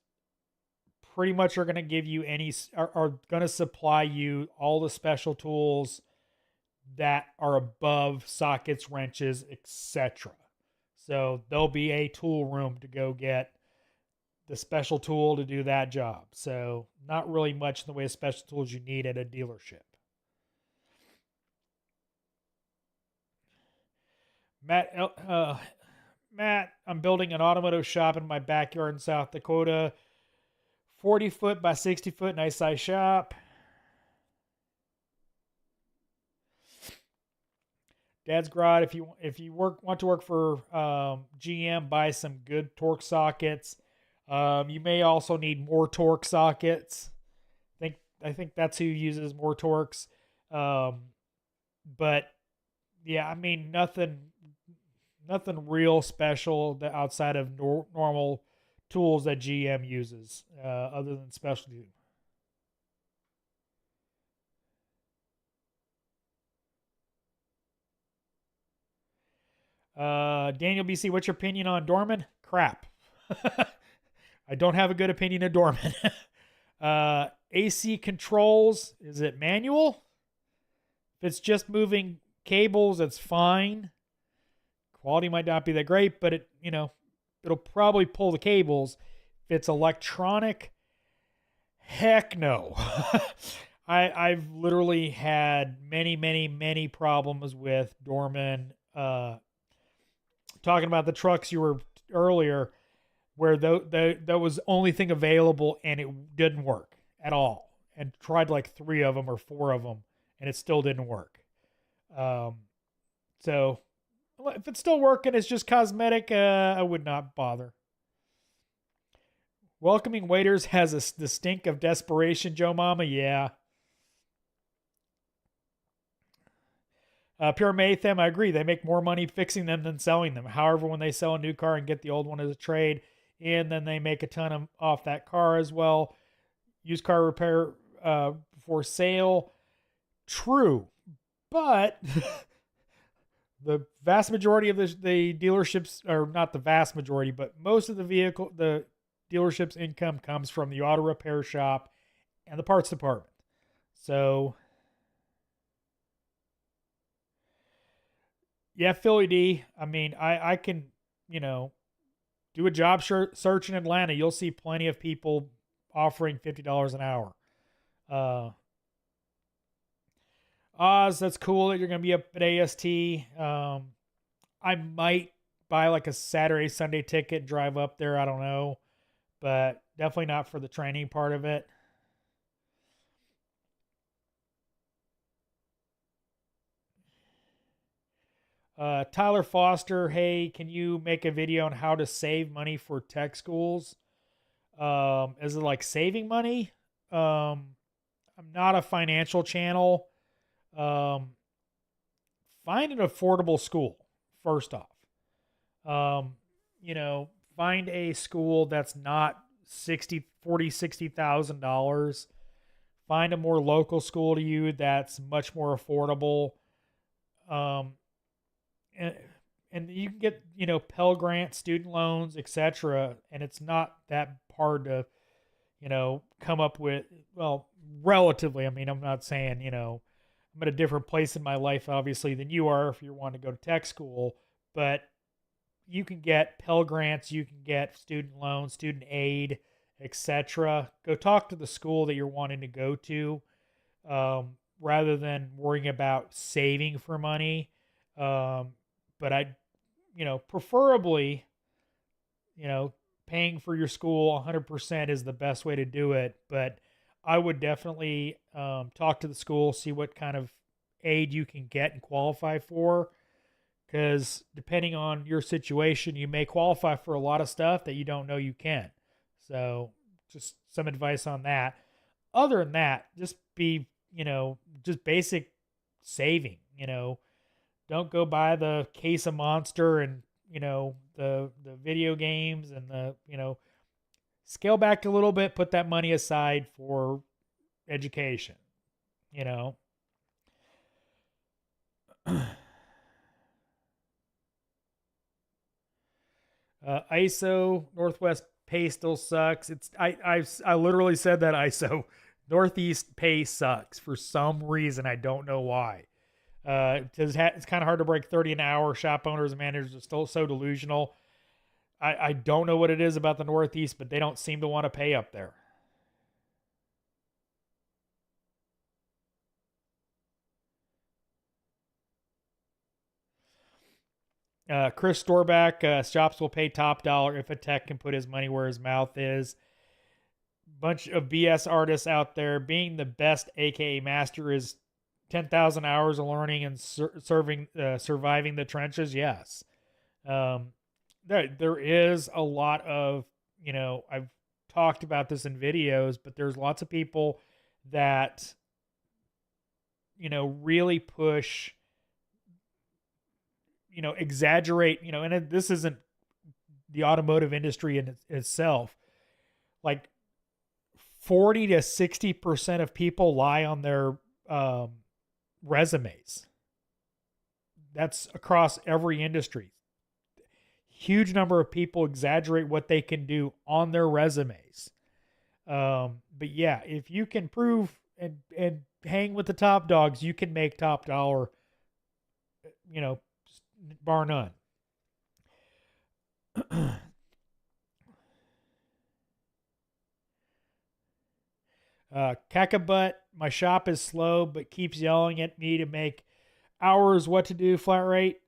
pretty much are going to give you are going to supply you all the special tools that are above sockets, wrenches, etc. So there'll be a tool room to go get the special tool to do that job. So not really much in the way of special tools you need at a dealership. Matt, I'm building an automotive shop in my backyard in South Dakota. 40 foot by 60 foot, nice size shop. Dad's Garage, if you want to work for GM, buy some good Torx sockets. You may also need more Torx sockets. I think that's who uses more Torx. But yeah, I mean nothing real special that outside of normal tools that GM uses, other than specialty. Daniel BC, what's your opinion on Dorman? Crap. I don't have a good opinion of Dorman. AC controls, is it manual? If it's just moving cables, it's fine. Quality might not be that great, but it'll probably pull the cables. If it's electronic, heck no. I've literally had many problems with Dorman. Talking about the trucks you were earlier, where that was the only thing available and it didn't work at all. And tried like 3 of them or 4 of them, and it still didn't work. So if it's still working, it's just cosmetic, I would not bother. Welcoming waiters has the stink of desperation, Joe Mama. Yeah. Pure Mayhem, I agree. They make more money fixing them than selling them. However, when they sell a new car and get the old one as a trade, and then they make a ton off that car as well. Used car repair for sale. True. But the vast majority of the dealerships, or not the vast majority, but most of the dealership's income comes from the auto repair shop and the parts department. So yeah, Philly D. I mean, I can, do a job search in Atlanta. You'll see plenty of people offering $50 an hour. Oz, that's cool that you're going to be up at AST. I might buy like a Saturday, Sunday ticket and drive up there. I don't know, but definitely not for the training part of it. Tyler Foster, hey, can you make a video on how to save money for tech schools? Is it like saving money? I'm not a financial channel. Find an affordable school, first off. Find a school that's not $60,000. Find a more local school to you that's much more affordable. And you can get, Pell Grant, student loans, etc. And it's not that hard to, come up with, well, relatively. I mean, I'm not saying, I'm at a different place in my life, obviously, than you are if you want to go to tech school. But you can get Pell Grants, you can get student loans, student aid, etc. Go talk to the school that you're wanting to go to, rather than worrying about saving for money. But I, preferably, paying for your school 100% is the best way to do it. But I would definitely talk to the school, see what kind of aid you can get and qualify for. Because depending on your situation, you may qualify for a lot of stuff that you don't know you can. So just some advice on that. Other than that, just be just basic saving. Don't go buy the case of Monster and, the video games and scale back a little bit, put that money aside for education, you know. ISO Northwest pay still sucks. I literally said that ISO Northeast pay sucks for some reason. I don't know why. It's kind of hard to break 30 an hour. Shop owners and managers are still so delusional. I don't know what it is about the Northeast, but they don't seem to want to pay up there. Chris Storback, shops will pay top dollar if a tech can put his money where his mouth is. Bunch of BS artists out there. Being the best AKA master is 10,000 hours of learning and surviving the trenches. Yes. There is a lot of, I've talked about this in videos, but there's lots of people that, really push, exaggerate, and this isn't the automotive industry in itself. Like 40 to 60% of people lie on their resumes. That's across every industry. Huge number of people exaggerate what they can do on their resumes. But yeah, if you can prove and hang with the top dogs, you can make top dollar, bar none. Cacabutt, my shop is slow, but keeps yelling at me to make hours what to do flat rate.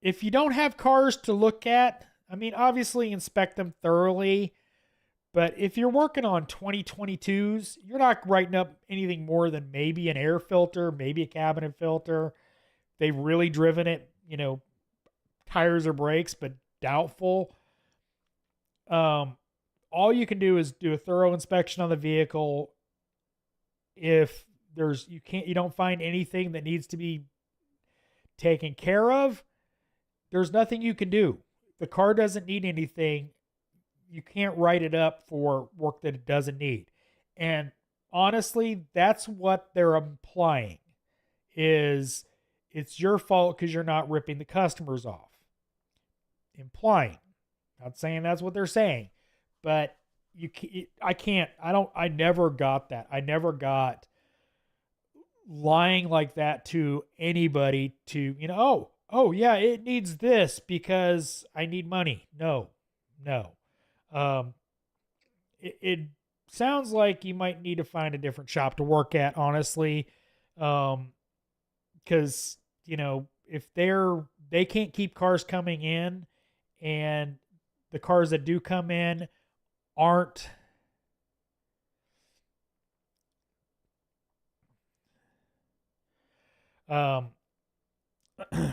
If you don't have cars to look at, obviously inspect them thoroughly. But if you're working on 2022s, you're not writing up anything more than maybe an air filter, maybe a cabinet filter. They've really driven it, tires or brakes, but doubtful. All you can do is do a thorough inspection on the vehicle. If you don't find anything that needs to be taken care of, there's nothing you can do. The car doesn't need anything. You can't write it up for work that it doesn't need. And honestly, that's what they're implying, is it's your fault because you're not ripping the customers off. Implying. Not saying that's what they're saying, but I never got that. I never got lying like that to anybody to, oh yeah, it needs this because I need money. No. It sounds like you might need to find a different shop to work at, honestly. Because, if they can't keep cars coming in, and the cars that do come in aren't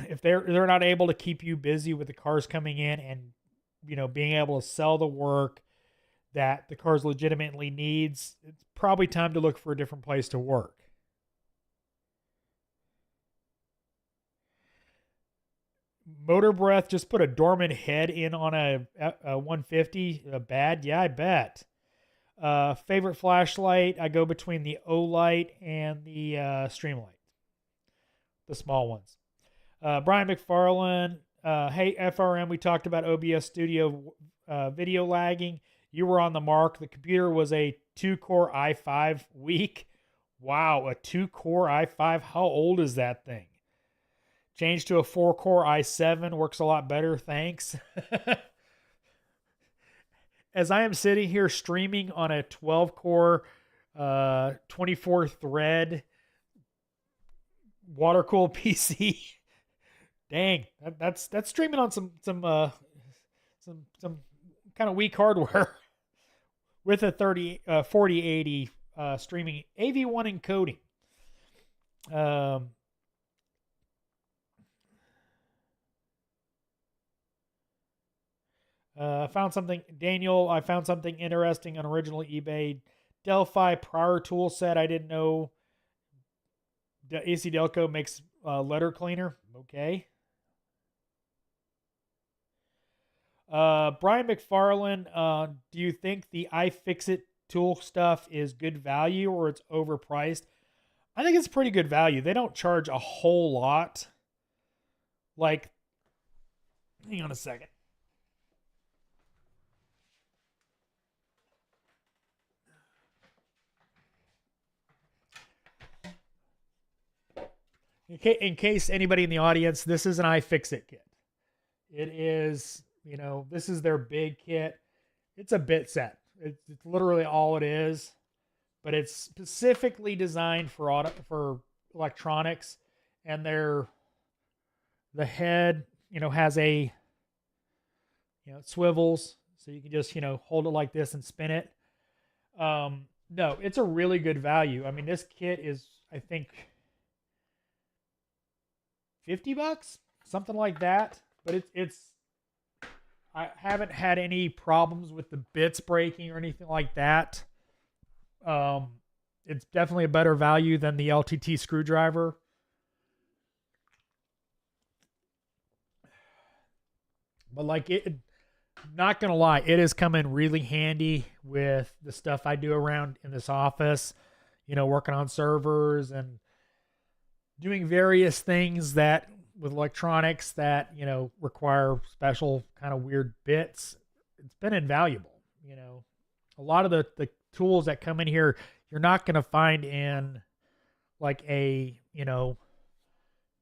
if they're not able to keep you busy with the cars coming in and being able to sell the work that the cars legitimately needs, it's probably time to look for a different place to work. Motor Breath just put a dormant head in on a 150. Bad? Yeah, I bet. Favorite flashlight? I go between the O-Light and the Streamlight. The small ones. Brian McFarland. Hey, FRM, we talked about OBS Studio video lagging. You were on the mark. The computer was a 2-core i5 weak. Wow, a 2-core i5. How old is that thing? Changed to a 4-core i7. Works a lot better. Thanks. As I am sitting here streaming on a 12-core, 24-thread water-cooled PC. Dang, that's streaming on some kind of weak hardware with a 4080 streaming AV1 encoding. I found something interesting on original eBay Delphi prior tool set. I didn't know AC Delco makes letter cleaner. Okay. Brian McFarland, do you think the iFixit tool stuff is good value or it's overpriced? I think it's pretty good value. They don't charge a whole lot. Like, hang on a second. In case anybody in the audience, this is an iFixit kit. It is, this is their big kit. It's a bit set. It's literally all it is, but it's specifically designed for electronics, and the head, has a, it swivels, so you can just, hold it like this and spin it. No, it's a really good value. I mean, this kit is, I think, $50, something like that. But I haven't had any problems with the bits breaking or anything like that. It's definitely a better value than the LTT screwdriver. But not gonna lie, it has come in really handy with the stuff I do around in this office, working on servers and doing various things that with electronics that, require special kind of weird bits. It's been invaluable. A lot of the tools that come in here, you're not going to find in like a,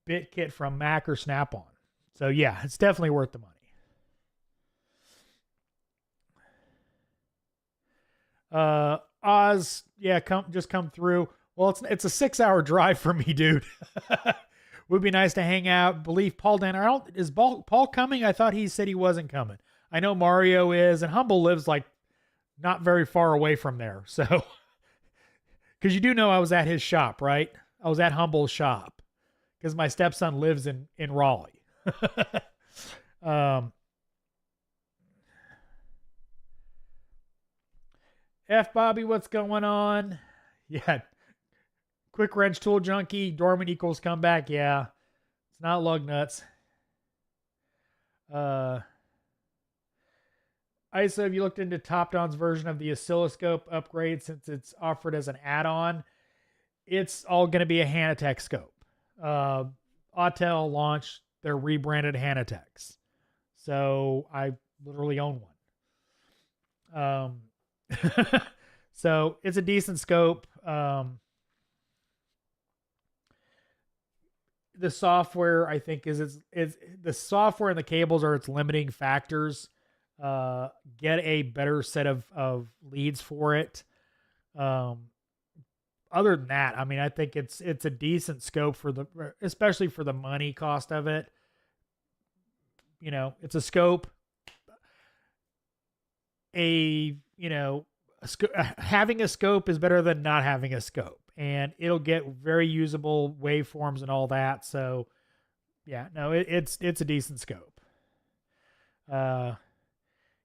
bit kit from Mac or Snap-on. So yeah, it's definitely worth the money. Oz, yeah, just come through. Well, it's a 6-hour drive for me, dude. Would be nice to hang out. Believe Paul Danner. Is Paul coming? I thought he said he wasn't coming. I know Mario is, and Humble lives like not very far away from there. So, because you do know I was at his shop, right? I was at Humble's shop because my stepson lives in Raleigh. F Bobby, what's going on? Yeah. Quick wrench tool junkie. Dorman equals comeback. Yeah. It's not lug nuts. ISO, have you looked into Topdon's version of the oscilloscope upgrade since it's offered as an add-on? It's all going to be a Hanatech scope. Autel launched their rebranded Hanatex. So I literally own one. So it's a decent scope. The software, I think, is the software and the cables are its limiting factors. Get a better set of leads for it. Other than that, I mean, I think it's a decent scope especially for the money cost of it. It's a scope. Having a scope is better than not having a scope. And it'll get very usable waveforms and all that. So, yeah, no, it's a decent scope. Yesco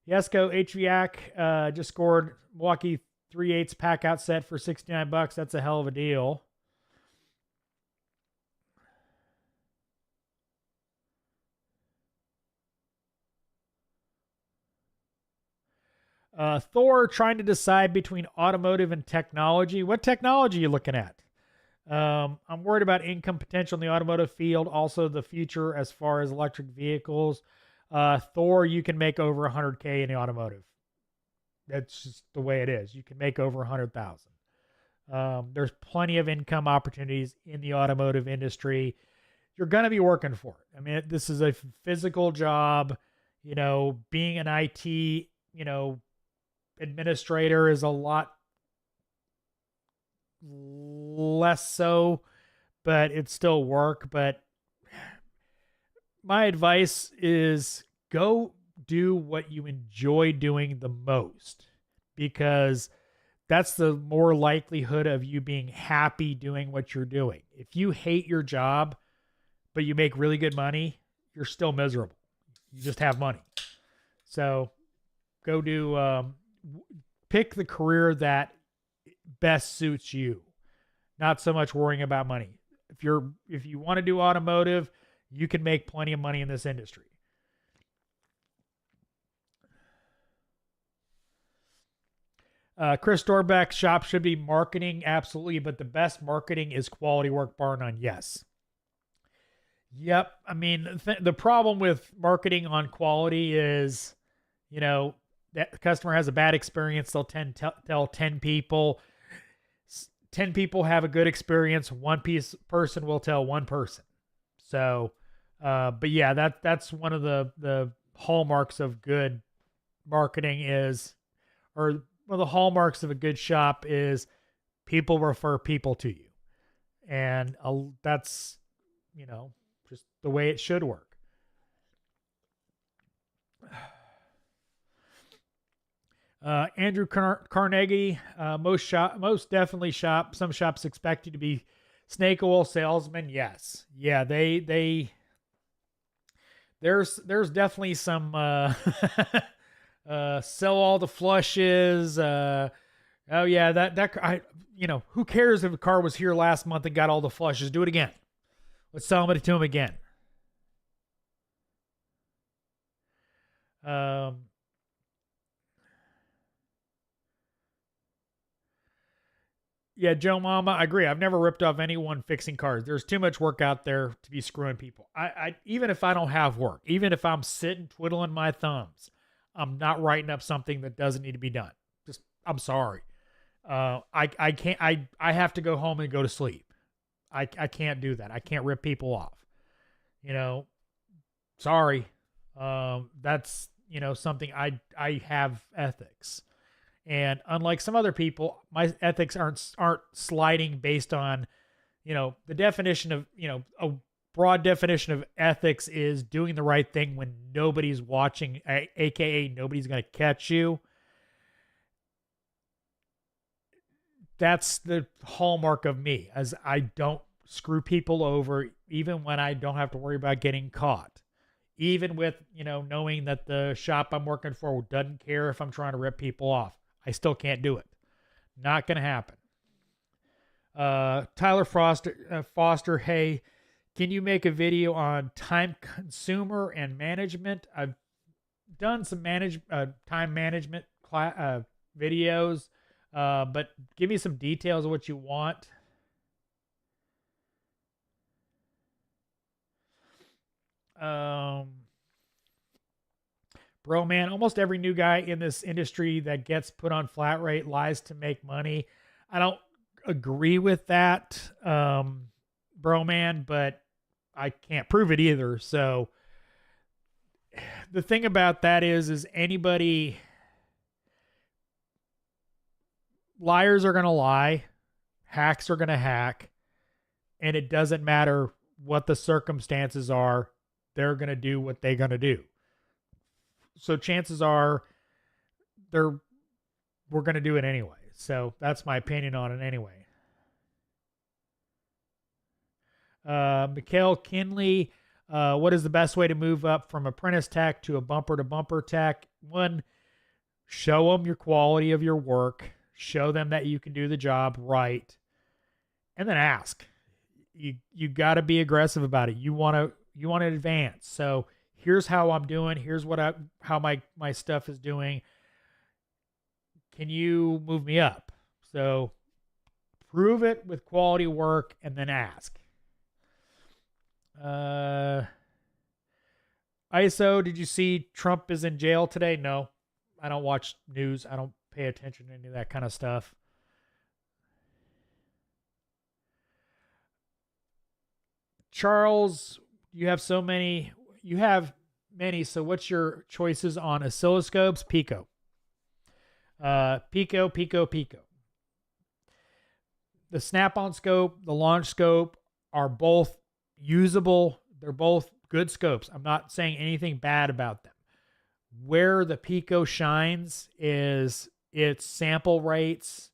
HVAC just scored Milwaukee 3/8 pack out set for $69. That's a hell of a deal. Thor trying to decide between automotive and technology. What technology are you looking at? I'm worried about income potential in the automotive field. Also the future as far as electric vehicles. Thor, you can make over 100K in the automotive. That's just the way it is. You can make over 100,000. There's plenty of income opportunities in the automotive industry. You're going to be working for it. I mean, this is a physical job. Being an IT, administrator is a lot less so, but it's still work. But my advice is go do what you enjoy doing the most, because that's the more likelihood of you being happy doing what you're doing. If you hate your job, but you make really good money, you're still miserable. You just have money. So go do, pick the career that best suits you. Not so much worrying about money. If you want to do automotive, you can make plenty of money in this industry. Chris Dorbeck, shop should be marketing, absolutely, but the best marketing is quality work, bar none. Yes. Yep. I mean, the problem with marketing on quality is, that the customer has a bad experience. They'll tell 10 people. 10 people have a good experience. One person will tell one person. So, but yeah, that's one of the hallmarks of good marketing or one of the hallmarks of a good shop is people refer people to you. And that's, just the way it should work. Andrew Carnegie, most definitely some shops expect you to be snake oil salesman. Yes. Yeah. There's definitely some, sell all the flushes. Oh yeah, who cares if a car was here last month and got all the flushes? Do it again. Let's sell it to him again. Yeah, Joe Mama, I agree. I've never ripped off anyone fixing cars. There's too much work out there to be screwing people. I even if I don't have work, even if I'm sitting twiddling my thumbs, I'm not writing up something that doesn't need to be done. I'm sorry. I can't. I have to go home and go to sleep. I can't do that. I can't rip people off. Sorry. That's something I have ethics. And unlike some other people, my ethics aren't sliding based on, the definition of, a broad definition of ethics is doing the right thing when nobody's watching, aka nobody's going to catch you. That's the hallmark of me, as I don't screw people over, even when I don't have to worry about getting caught. Even with, knowing that the shop I'm working for doesn't care if I'm trying to rip people off. I still can't do it. Not going to happen. Tyler Foster, hey, can you make a video on time consumer and management? I've done some time management videos, but give me some details of what you want. Bro, man, almost every new guy in this industry that gets put on flat rate lies to make money. I don't agree with that, bro, man, but I can't prove it either. So the thing about that is anybody, liars are going to lie, hacks are going to hack, and it doesn't matter what the circumstances are, they're going to do what they're going to do. So chances are we're going to do it anyway. So that's my opinion on it anyway. Mikhail Kinley, what is the best way to move up from apprentice tech to a bumper tech? One, show them your quality of your work. Show them that you can do the job right. And then ask. You got to be aggressive about it. You want to advance. So here's how I'm doing. Here's how my stuff is doing. Can you move me up? So prove it with quality work and then ask. ISO, did you see Trump is in jail today? No, I don't watch news. I don't pay attention to any of that kind of stuff. Charles, you have many, so what's your choices on oscilloscopes? Pico. Pico. The snap-on scope, the launch scope are both usable. They're both good scopes. I'm not saying anything bad about them. Where the Pico shines is its sample rates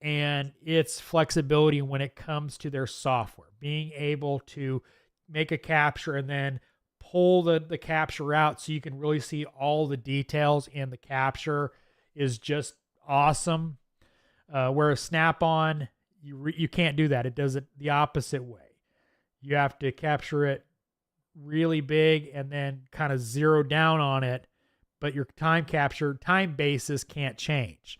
and its flexibility when it comes to their software. Being able to make a capture and then pull the capture out so you can really see all the details in the capture is just awesome. Where a snap-on, you can't do that. It does it the opposite way. You have to capture it really big and then kind of zero down on it, but your time basis can't change.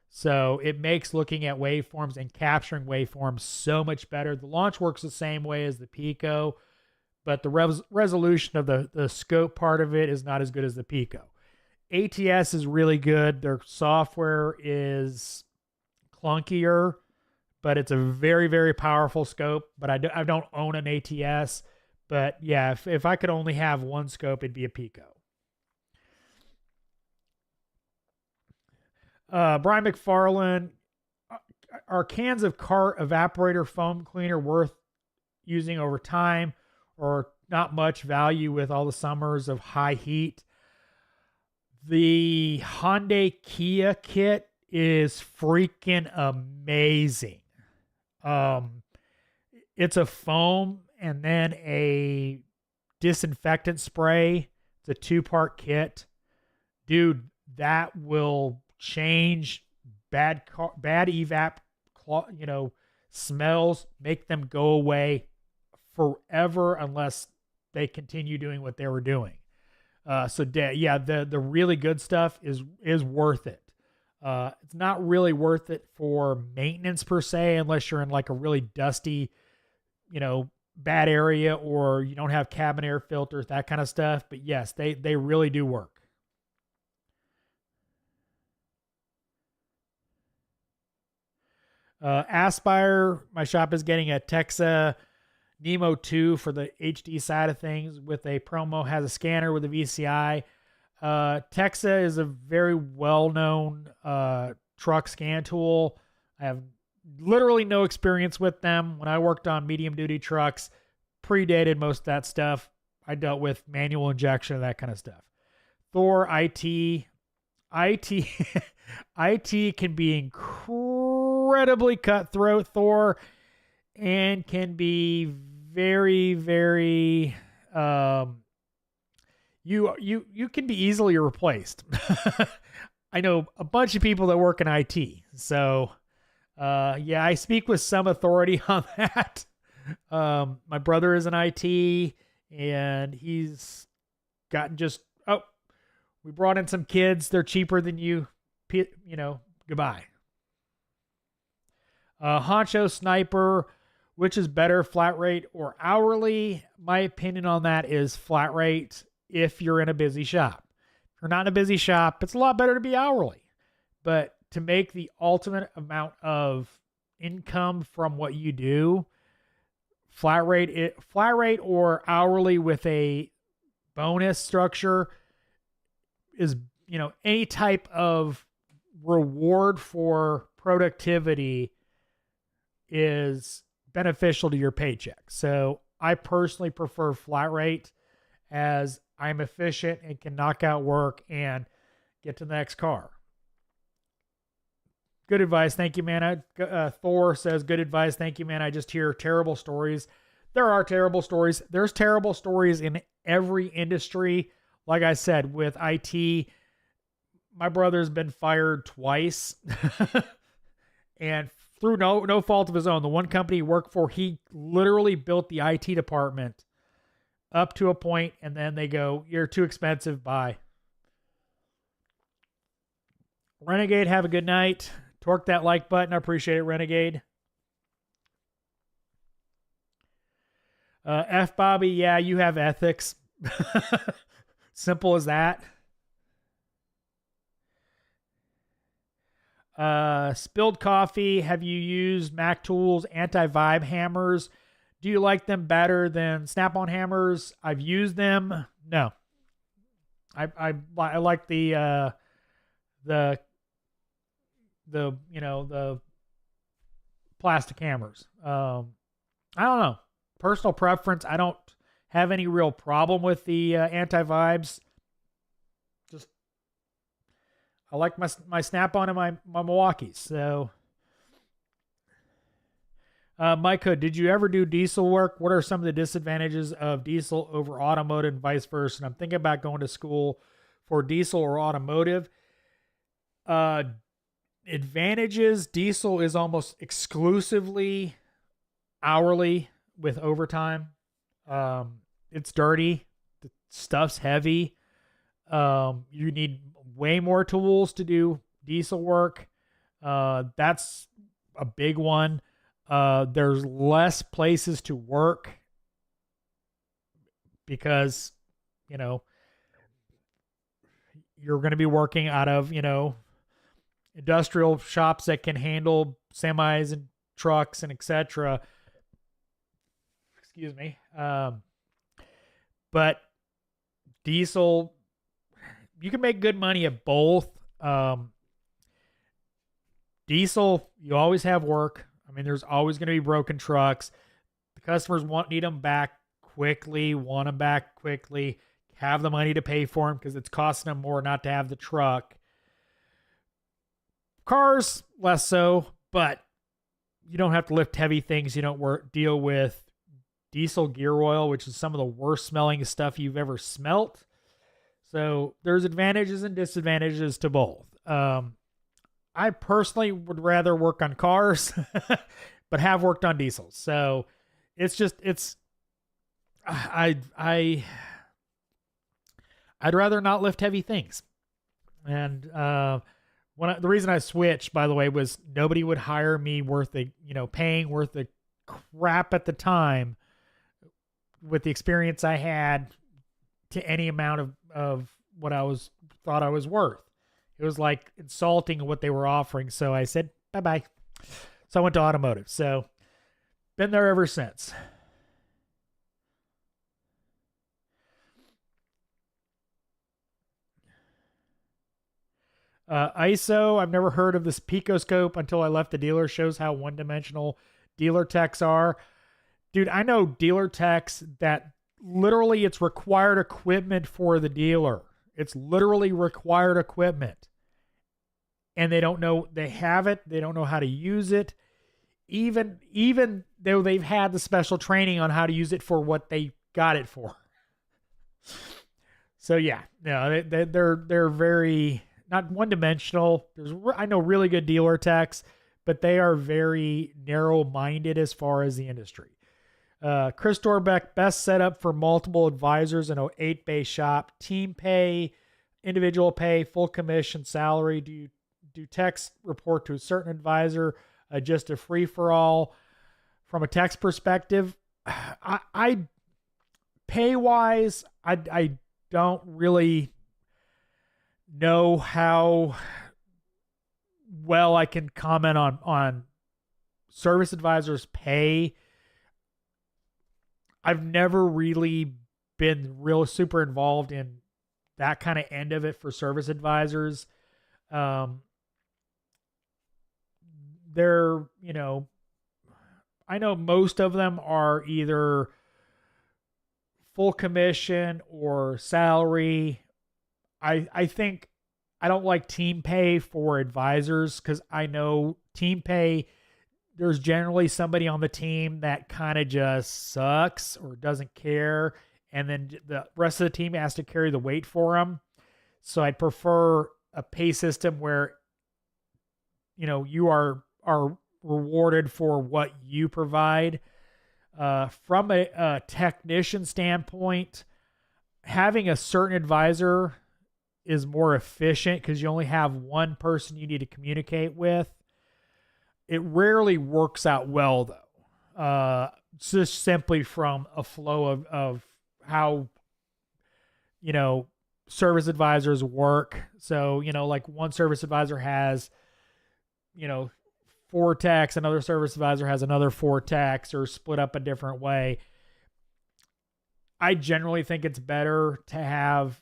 So it makes looking at waveforms and capturing waveforms so much better. The launch works the same way as the Pico, but the resolution of the scope part of it is not as good as the Pico. ATS is really good. Their software is clunkier, but it's a very, very powerful scope. But I don't own an ATS. But yeah, if I could only have one scope, it'd be a Pico. Brian McFarland, are cans of cart evaporator foam cleaner worth using over time, or not much value with all the summers of high heat? The Hyundai Kia kit is freaking amazing. It's a foam and then a disinfectant spray. It's a 2-part kit. Dude, that will change bad evap, smells, make them go away forever unless they continue doing what they were doing. The really good stuff is worth it. It's not really worth it for maintenance per se, unless you're in like a really dusty, bad area, or you don't have cabin air filters, that kind of stuff. But yes, they really do work. Aspire, my shop is getting a Texa Nemo 2 for the HD side of things with a promo, has a scanner with a VCI. Texa is a very well-known truck scan tool. I have literally no experience with them. When I worked on medium-duty trucks, predated most of that stuff. I dealt with manual injection and that kind of stuff. Thor IT can be incredibly cutthroat, Thor, and can be very, very you can be easily replaced. I know a bunch of people that work in IT, so I speak with some authority on that. My brother is in IT, and he's gotten we brought in some kids. They're cheaper than you. Goodbye. Honcho Sniper, which is better, flat rate or hourly? My opinion on that is flat rate if you're in a busy shop. If you're not in a busy shop, it's a lot better to be hourly. But to make the ultimate amount of income from what you do, flat rate or hourly with a bonus structure is, any type of reward for productivity is beneficial to your paycheck. So I personally prefer flat rate, as I'm efficient and can knock out work and get to the next car. Good advice. Thank you, man. Thor says, good advice. Thank you, man. I just hear terrible stories. There are terrible stories. There's terrible stories in every industry. Like I said, with IT, my brother's been fired twice. And through no fault of his own. The one company he worked for, he literally built the IT department up to a point, and then they go, you're too expensive, bye. Renegade, have a good night. Torque that like button. I appreciate it, Renegade. F Bobby, yeah, you have ethics. Simple as that. Spilled Coffee, have you used Mac Tools anti-vibe hammers? Do you like them better than Snap-on hammers? I've used them. No. I like the plastic hammers. I don't know. Personal preference. I don't have any real problem with the anti-vibes. Just I like my Snap-on and my Milwaukee's. So, Mike Hood, did you ever do diesel work? What are some of the disadvantages of diesel over automotive and vice versa? And I'm thinking about going to school for diesel or automotive. Advantages, diesel is almost exclusively hourly with overtime. It's dirty. The stuff's heavy. You need way more tools to do diesel work. That's a big one. There's less places to work because, you know, you're going to be working out of, industrial shops that can handle semis and trucks and etc. Excuse me. But diesel, you can make good money at both. Diesel, you always have work. I mean, there's always going to be broken trucks. The customers need them back quickly, want them back quickly, have the money to pay for them because it's costing them more not to have the truck. Cars, less so, but you don't have to lift heavy things. You don't deal with diesel gear oil, which is some of the worst smelling stuff you've ever smelt. So there's advantages and disadvantages to both. I personally would rather work on cars, but have worked on diesels. So I'd rather not lift heavy things. And the reason I switched, by the way, was nobody would hire me paying worth the crap at the time with the experience I had to any amount of what thought I was worth. It was like insulting what they were offering. So I said, bye-bye. So I went to automotive. So been there ever since. ISO, I've never heard of this picoscope until I left the dealer. Shows how one-dimensional dealer techs are. Dude, I know dealer techs that literally it's required equipment for the dealer. It's literally required equipment. And they don't know they have it. They don't know how to use it. Even though they've had the special training on how to use it for what they got it for. So yeah, no, they're very not one-dimensional. I know really good dealer techs, but they are very narrow-minded as far as the industry. Chris Dorbeck, best setup for multiple advisors in an 8-bay shop. Team pay, individual pay, full commission, salary. Do techs report to a certain advisor? Just a free-for-all? From a tech's perspective, I pay-wise, I don't really know how well I can comment on service advisors' pay. I've never really been real super involved in that kind of end of it for service advisors. They're, I know most of them are either full commission or salary. I think I don't like team pay for advisors because I know team pay, there's generally somebody on the team that kind of just sucks or doesn't care, and then the rest of the team has to carry the weight for them. So I'd prefer a pay system where, you are rewarded for what you provide. From a technician standpoint, having a certain advisor is more efficient because you only have one person you need to communicate with. It rarely works out well, though. Just simply from a flow of how, service advisors work. So, like one service advisor has, 4 techs, another service advisor has another 4 techs, or split up a different way. I generally think it's better to have,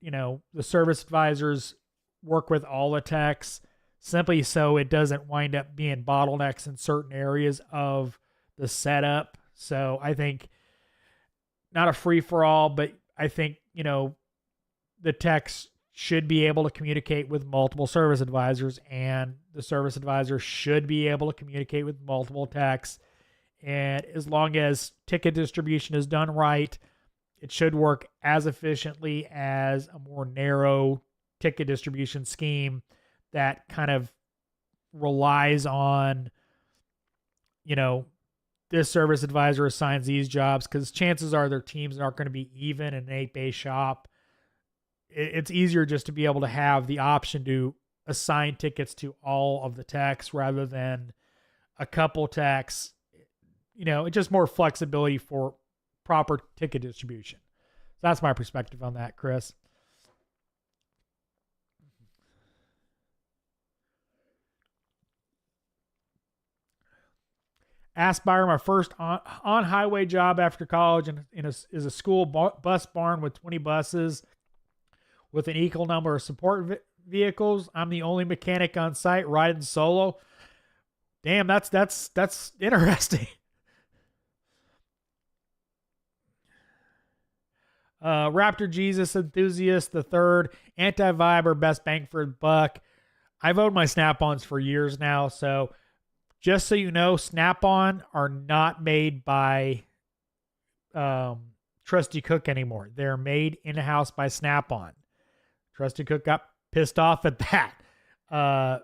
the service advisors work with all the techs, simply so it doesn't wind up being bottlenecks in certain areas of the setup. So I think not a free-for-all, but I think, the techs should be able to communicate with multiple service advisors, and the service advisor should be able to communicate with multiple techs. And as long as ticket distribution is done right, it should work as efficiently as a more narrow ticket distribution scheme that kind of relies on, this service advisor assigns these jobs, because chances are their teams aren't going to be even in an 8-bay shop. It's easier just to be able to have the option to assign tickets to all of the techs rather than a couple techs. It's just more flexibility for proper ticket distribution. That's my perspective on that, Chris. Aspire, my first on-highway job after college, is a school bus barn with 20 buses with an equal number of support vehicles. I'm the only mechanic on site riding solo. Damn, that's interesting. Raptor Jesus Enthusiast the third, anti-vibe or best bang for buck. I've owned my Snap-ons for years now, so just so you know, Snap-on are not made by Trusty-Cook anymore. They're made in-house by Snap-on. Trusty-Cook got pissed off at that.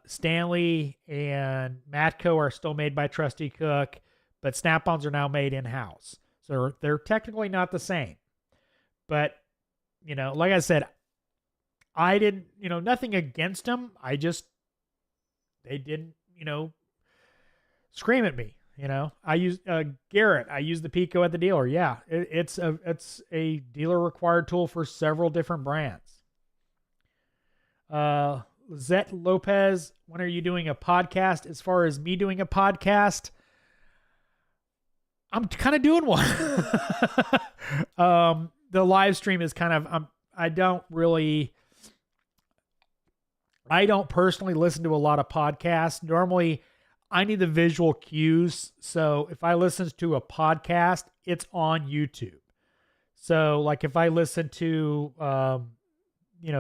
Stanley and Matco are still made by Trusty-Cook, but Snap-ons are now made in-house. So they're technically not the same. But, like I said, I didn't, nothing against them. They didn't, scream at me. I use Garrett. I use the Pico at the dealer. Yeah, it's a dealer required tool for several different brands. Lizette Lopez, when are you doing a podcast? As far as me doing a podcast, I'm kind of doing one. The live stream is kind of, I don't personally listen to a lot of podcasts. Normally, I need the visual cues. So if I listen to a podcast, it's on YouTube. So like if I listen to,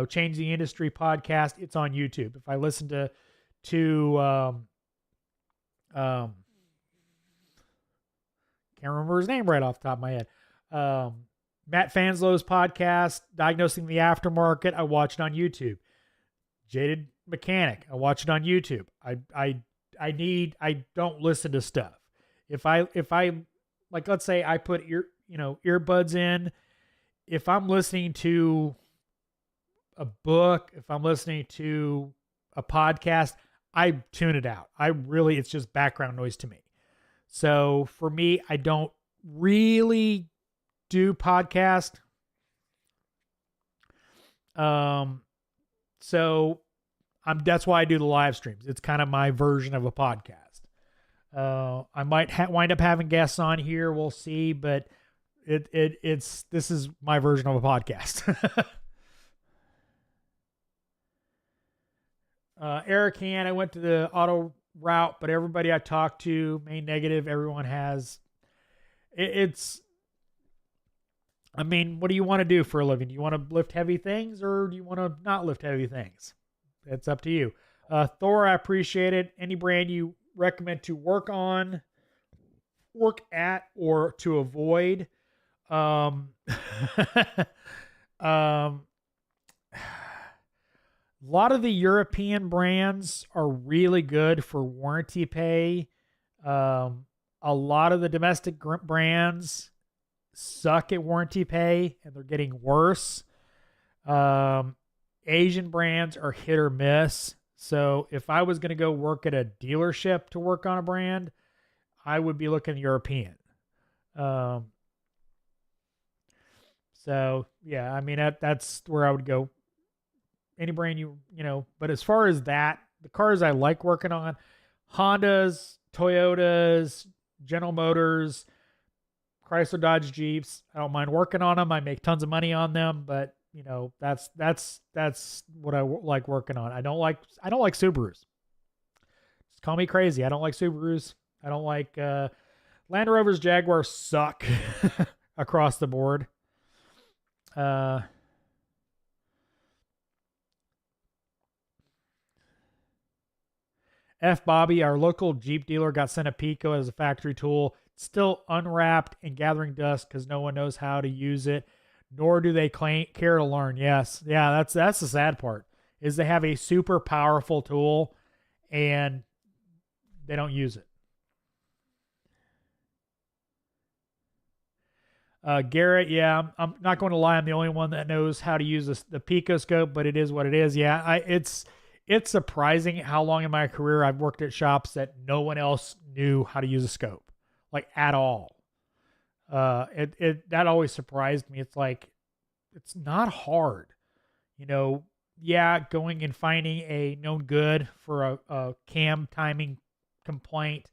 Change the Industry podcast, it's on YouTube. If I listen to can't remember his name right off the top of my head. Matt Fanslow's podcast, Diagnosing the Aftermarket, I watch it on YouTube. Jaded Mechanic, I watch it on YouTube. I don't listen to stuff. If I like, let's say I put earbuds in, if I'm listening to a book, if I'm listening to a podcast, I tune it out. It's just background noise to me. So for me, I don't really do podcast. So that's why I do the live streams. It's kind of my version of a podcast. I might wind up having guests on here. We'll see, but this is my version of a podcast. Eric Han, I went to the auto route, but everybody I talked to, main negative, everyone has. I mean, what do you want to do for a living? Do you want to lift heavy things, or do you want to not lift heavy things? It's up to you. Thor, I appreciate it. Any brand you recommend to work at, or to avoid? A lot of the European brands are really good for warranty pay. A lot of the domestic brands suck at warranty pay, and they're getting worse. Asian brands are hit or miss. So if I was going to go work at a dealership to work on a brand, I would be looking European. So yeah, I mean, that's where I would go. Any brand but as far as that, the cars I like working on, Hondas, Toyotas, General Motors, Chrysler, Dodge, Jeeps. I don't mind working on them. I make tons of money on them, but that's what I like working on. I don't like Subarus. Just call me crazy. I don't like Subarus. I don't like Land Rovers, Jaguars suck across the board. F. Bobby, our local Jeep dealer, got sent a Pico as a factory tool. It's still unwrapped and gathering dust because no one knows how to use it, nor do they care to learn. Yes. Yeah, that's the sad part, is they have a super powerful tool, and use it. Garrett, yeah, I'm not going to lie. I'm the only one that knows how to use the picoscope, but it is what it is. Yeah, it's surprising how long in my career I've worked at shops that no one else knew how to use a scope, like at all. That always surprised me. It's like, it's not hard, yeah, going and finding a known good for a cam timing complaint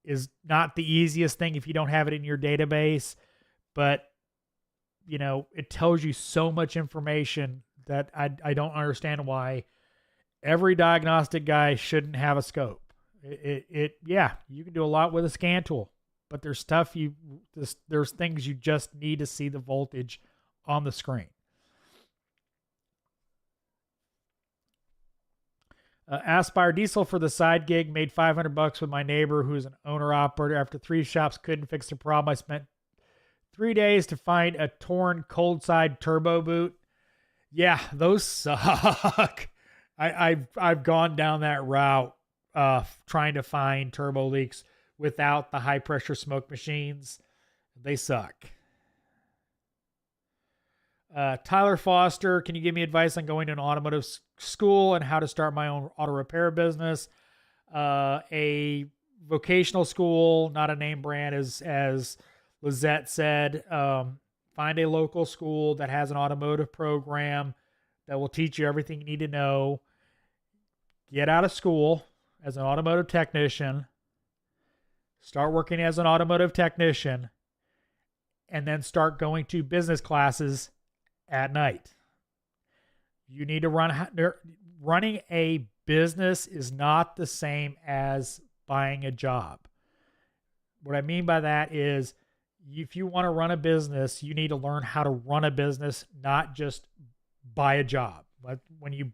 is not the easiest thing if you don't have it in your database. But, it tells you so much information that I don't understand why every diagnostic guy shouldn't have a scope. Yeah, you can do a lot with a scan tool, but there's there's things you just need to see the voltage on the screen. Aspire diesel for the side gig, made $500 with my neighbor who's an owner operator. After 3 shops couldn't fix the problem, I spent 3 days to find a torn cold side turbo boot. Yeah, those suck. I've gone down that route trying to find turbo leaks without the high pressure smoke machines. They suck. Tyler Foster, can you give me advice on going to an automotive school and how to start my own auto repair business? A vocational school, not a name brand, as Lizette said. Find a local school that has an automotive program that will teach you everything you need to know. Get out of school as an automotive technician. Start working as an automotive technician. And then start going to business classes at night. You need to running a business is not the same as buying a job. What I mean by that is, if you want to run a business, you need to learn how to run a business, not just buy a job. But when you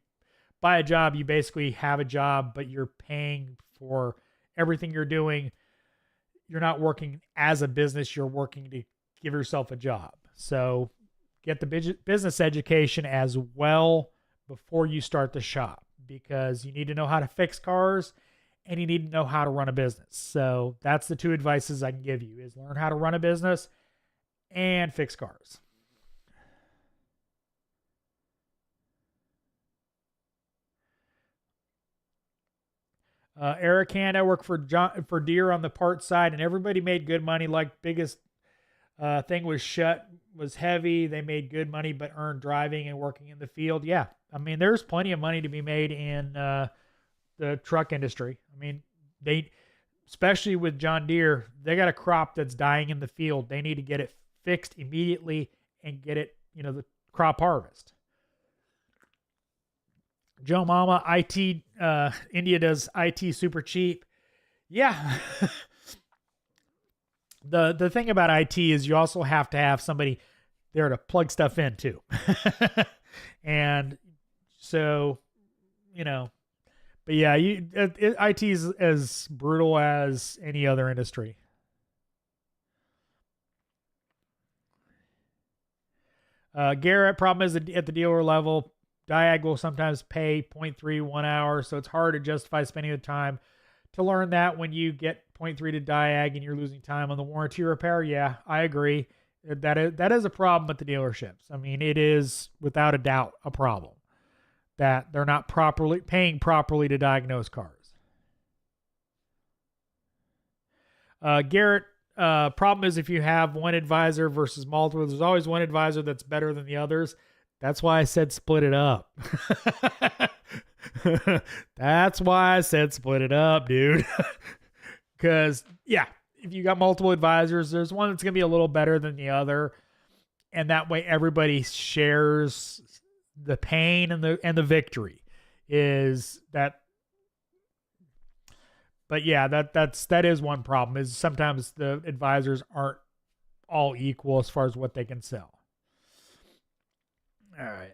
buy a job, you basically have a job, but you're paying for everything you're doing. You're not working as a business. You're working to give yourself a job. So get the business education as well before you start the shop, because you need to know how to fix cars and you need to know how to run a business. So that's the 2 advices I can give you, is learn how to run a business and fix cars. Eric Hand, I work for Deere on the parts side, and everybody made good money. Like, biggest thing was heavy. They made good money, but earned driving and working in the field. Yeah, I mean, there's plenty of money to be made in the truck industry. I mean, especially with John Deere, they got a crop that's dying in the field. They need to get it fixed immediately and get it, the crop harvest. Joe Mama, IT, India does IT super cheap. Yeah. The thing about IT is you also have to have somebody there to plug stuff in too. And so, but yeah, IT is as brutal as any other industry. Garrett, problem is at the dealer level, Diag will sometimes pay 0.3 1 hour, so it's hard to justify spending the time to learn that when you get 0.3 to Diag and you're losing time on the warranty repair. Yeah, I agree. That is a problem at the dealerships. I mean, it is without a doubt a problem that they're not paying properly to diagnose cars. Garrett, problem is if you have one advisor versus multiple, there's always one advisor that's better than the others. That's why I said split it up. That's why I said split it up, dude. Because, yeah, if you got multiple advisors, there's one that's going to be a little better than the other. And that way everybody shares the pain and the victory is that. But yeah, that is one problem, is sometimes the advisors aren't all equal as far as what they can sell. All right.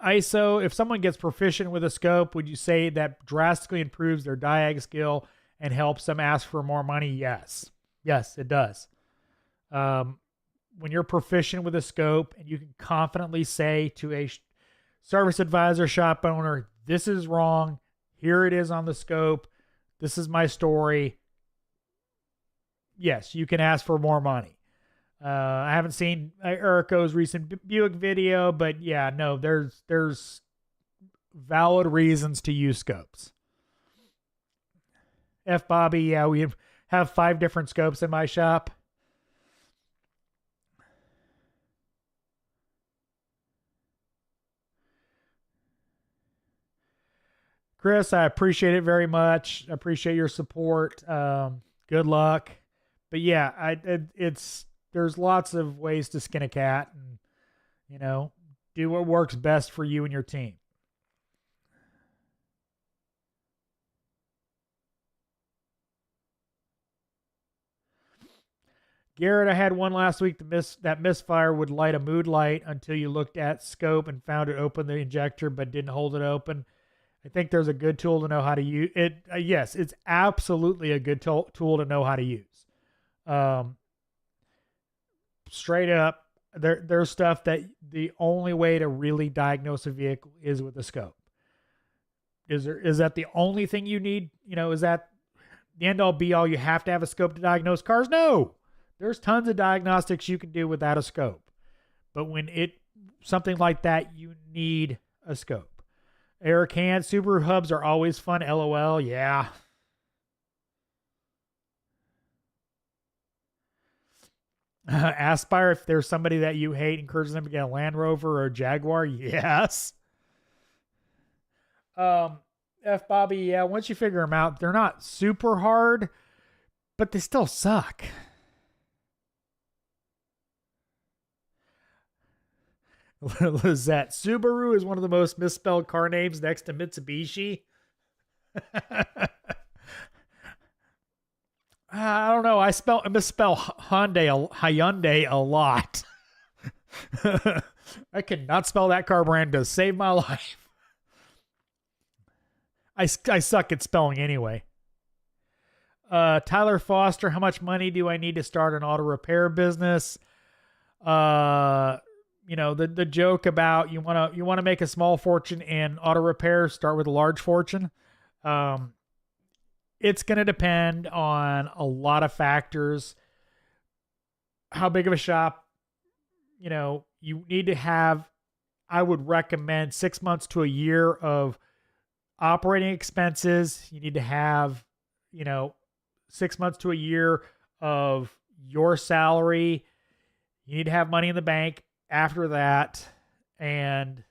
ISO, if someone gets proficient with a scope, would you say that drastically improves their diag skill and helps them ask for more money? Yes. Yes, it does. when you're proficient with a scope and you can confidently say to a service advisor, shop owner, this is wrong. Here it is on the scope. This is my story. Yes, you can ask for more money. I haven't seen Erico's recent Buick video, but yeah, no, there's valid reasons to use scopes. F. Bobby, yeah, we have 5 different scopes in my shop. Chris, I appreciate it very much. I appreciate your support. Good luck. But yeah, there's lots of ways to skin a cat, and do what works best for you and your team. Garrett, I had one last week that misfire would light a mood light until you looked at scope and found it open the injector but didn't hold it open. I think there's a good tool to know how to use it. Yes, it's absolutely a good tool to know how to use. Straight up, there's stuff that the only way to really diagnose a vehicle is with a scope. Is that the only thing you need? Is that the end all be all? You have to have a scope to diagnose cars? No. There's tons of diagnostics you can do without a scope. But when something like that, you need a scope. Air can Subaru hubs are always fun. LOL. Yeah. Aspire, if there's somebody that you hate, encourage them to get a Land Rover or a Jaguar. Yes. F. Bobby, yeah, once you figure them out, they're not super hard, but they still suck. Lizette, Subaru is one of the most misspelled car names next to Mitsubishi. I don't know. I misspell Hyundai a lot. I cannot spell that car brand to save my life. I suck at spelling anyway. Tyler Foster, how much money do I need to start an auto repair business? The joke about you want to make a small fortune in auto repair, start with a large fortune. It's going to depend on a lot of factors. How big of a shop, you need to have, I would recommend 6 months to a year of operating expenses. You need to have, 6 months to a year of your salary. You need to have money in the bank after that. And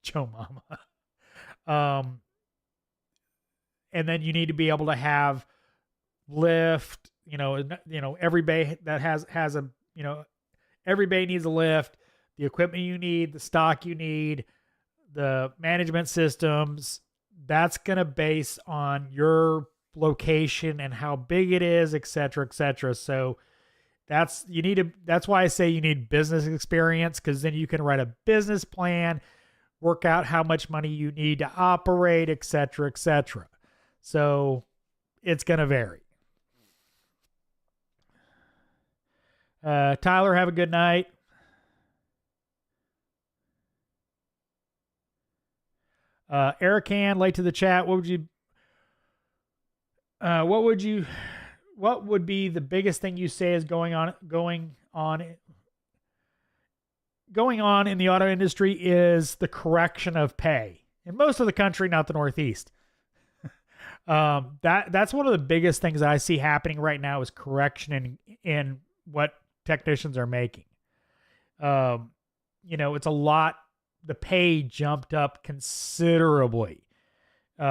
Joe Mama. And then you need to be able to have lift, every bay that has a, every bay needs a lift, the equipment you need, the stock you need, the management systems. That's going to base on your location and how big it is, et cetera, et cetera. So that's why I say you need business experience, because then you can write a business plan, work out how much money you need to operate, et cetera, et cetera. So it's going to vary. Tyler, have a good night. Erican, late to the chat. What would be the biggest thing you say is going on in the auto industry is the correction of pay in most of the country, not the Northeast. That's one of the biggest things that I see happening right now is correction in what technicians are making. It's a lot. The pay jumped up considerably in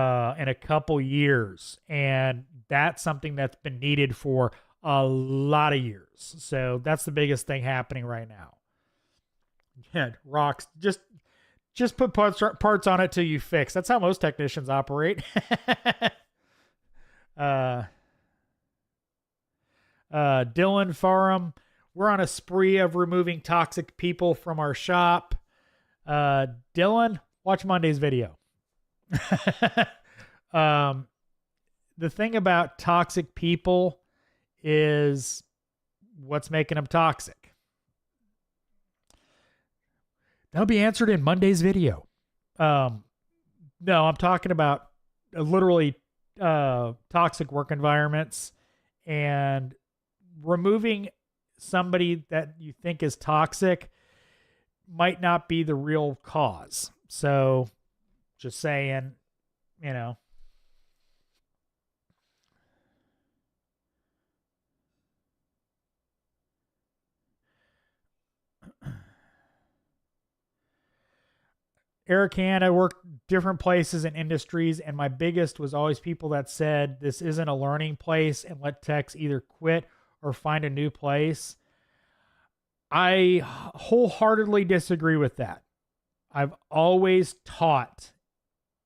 a couple years, and that's something that's been needed for a lot of years. So that's the biggest thing happening right now. Yeah, rocks. Just put parts on it till you fix. That's how most technicians operate. Dylan Farham, we're on a spree of removing toxic people from our shop. Dylan, watch Monday's video. The thing about toxic people is what's making them toxic. That'll be answered in Monday's video. No, I'm talking about literally toxic work environments, and removing somebody that you think is toxic might not be the real cause. So just saying, you know. Eric Han, I worked different places and industries, and my biggest was always people that said this isn't a learning place and let techs either quit or find a new place. I wholeheartedly disagree with that. I've always taught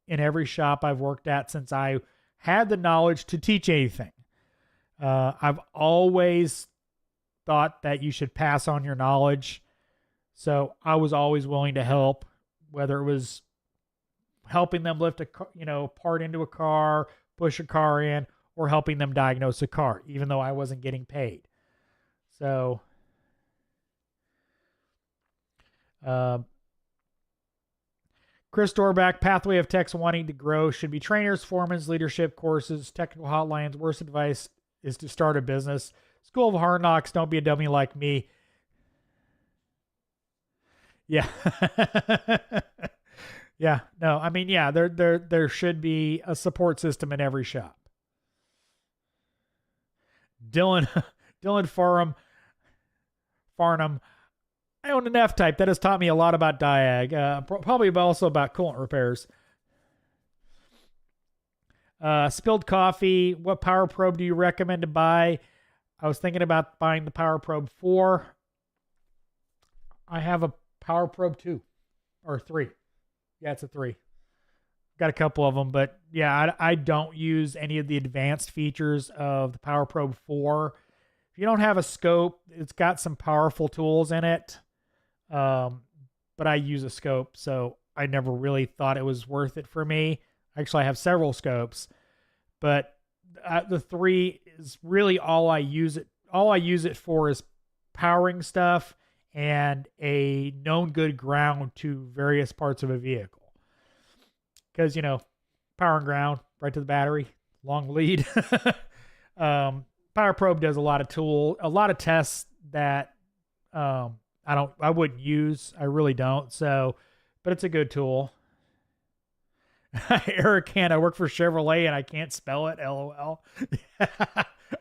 in every shop I've worked at since I had the knowledge to teach anything. I've always thought that you should pass on your knowledge. So I was always willing to help, whether it was helping them lift a part into a car, push a car in, or helping them diagnose a car, even though I wasn't getting paid. So, Chris Dorback, pathway of techs wanting to grow should be trainers, foremans, leadership courses, technical hotlines. Worst advice is to start a business. School of Hard Knocks, don't be a dummy like me. Yeah. Yeah. No, I mean, yeah, there should be a support system in every shop. Dylan Farnham, I own an F-Type. That has taught me a lot about diag, probably also about coolant repairs. Spilled coffee. What power probe do you recommend to buy? I was thinking about buying the Power Probe 4. I have a Power Probe 2 or 3. Yeah, it's a 3. Got a couple of them, but yeah, I don't use any of the advanced features of the Power Probe 4. If you don't have a scope, it's got some powerful tools in it. But I use a scope, so I never really thought it was worth it for me. Actually, I have several scopes, but the 3 is really all I use it. All I use it for is powering stuff and a known good ground to various parts of a vehicle. Because, power and ground, right to the battery, long lead. Power Probe does a lot of tests that I wouldn't use. I really don't. So, but it's a good tool. Eric Han, I work for Chevrolet and I can't spell it. LOL.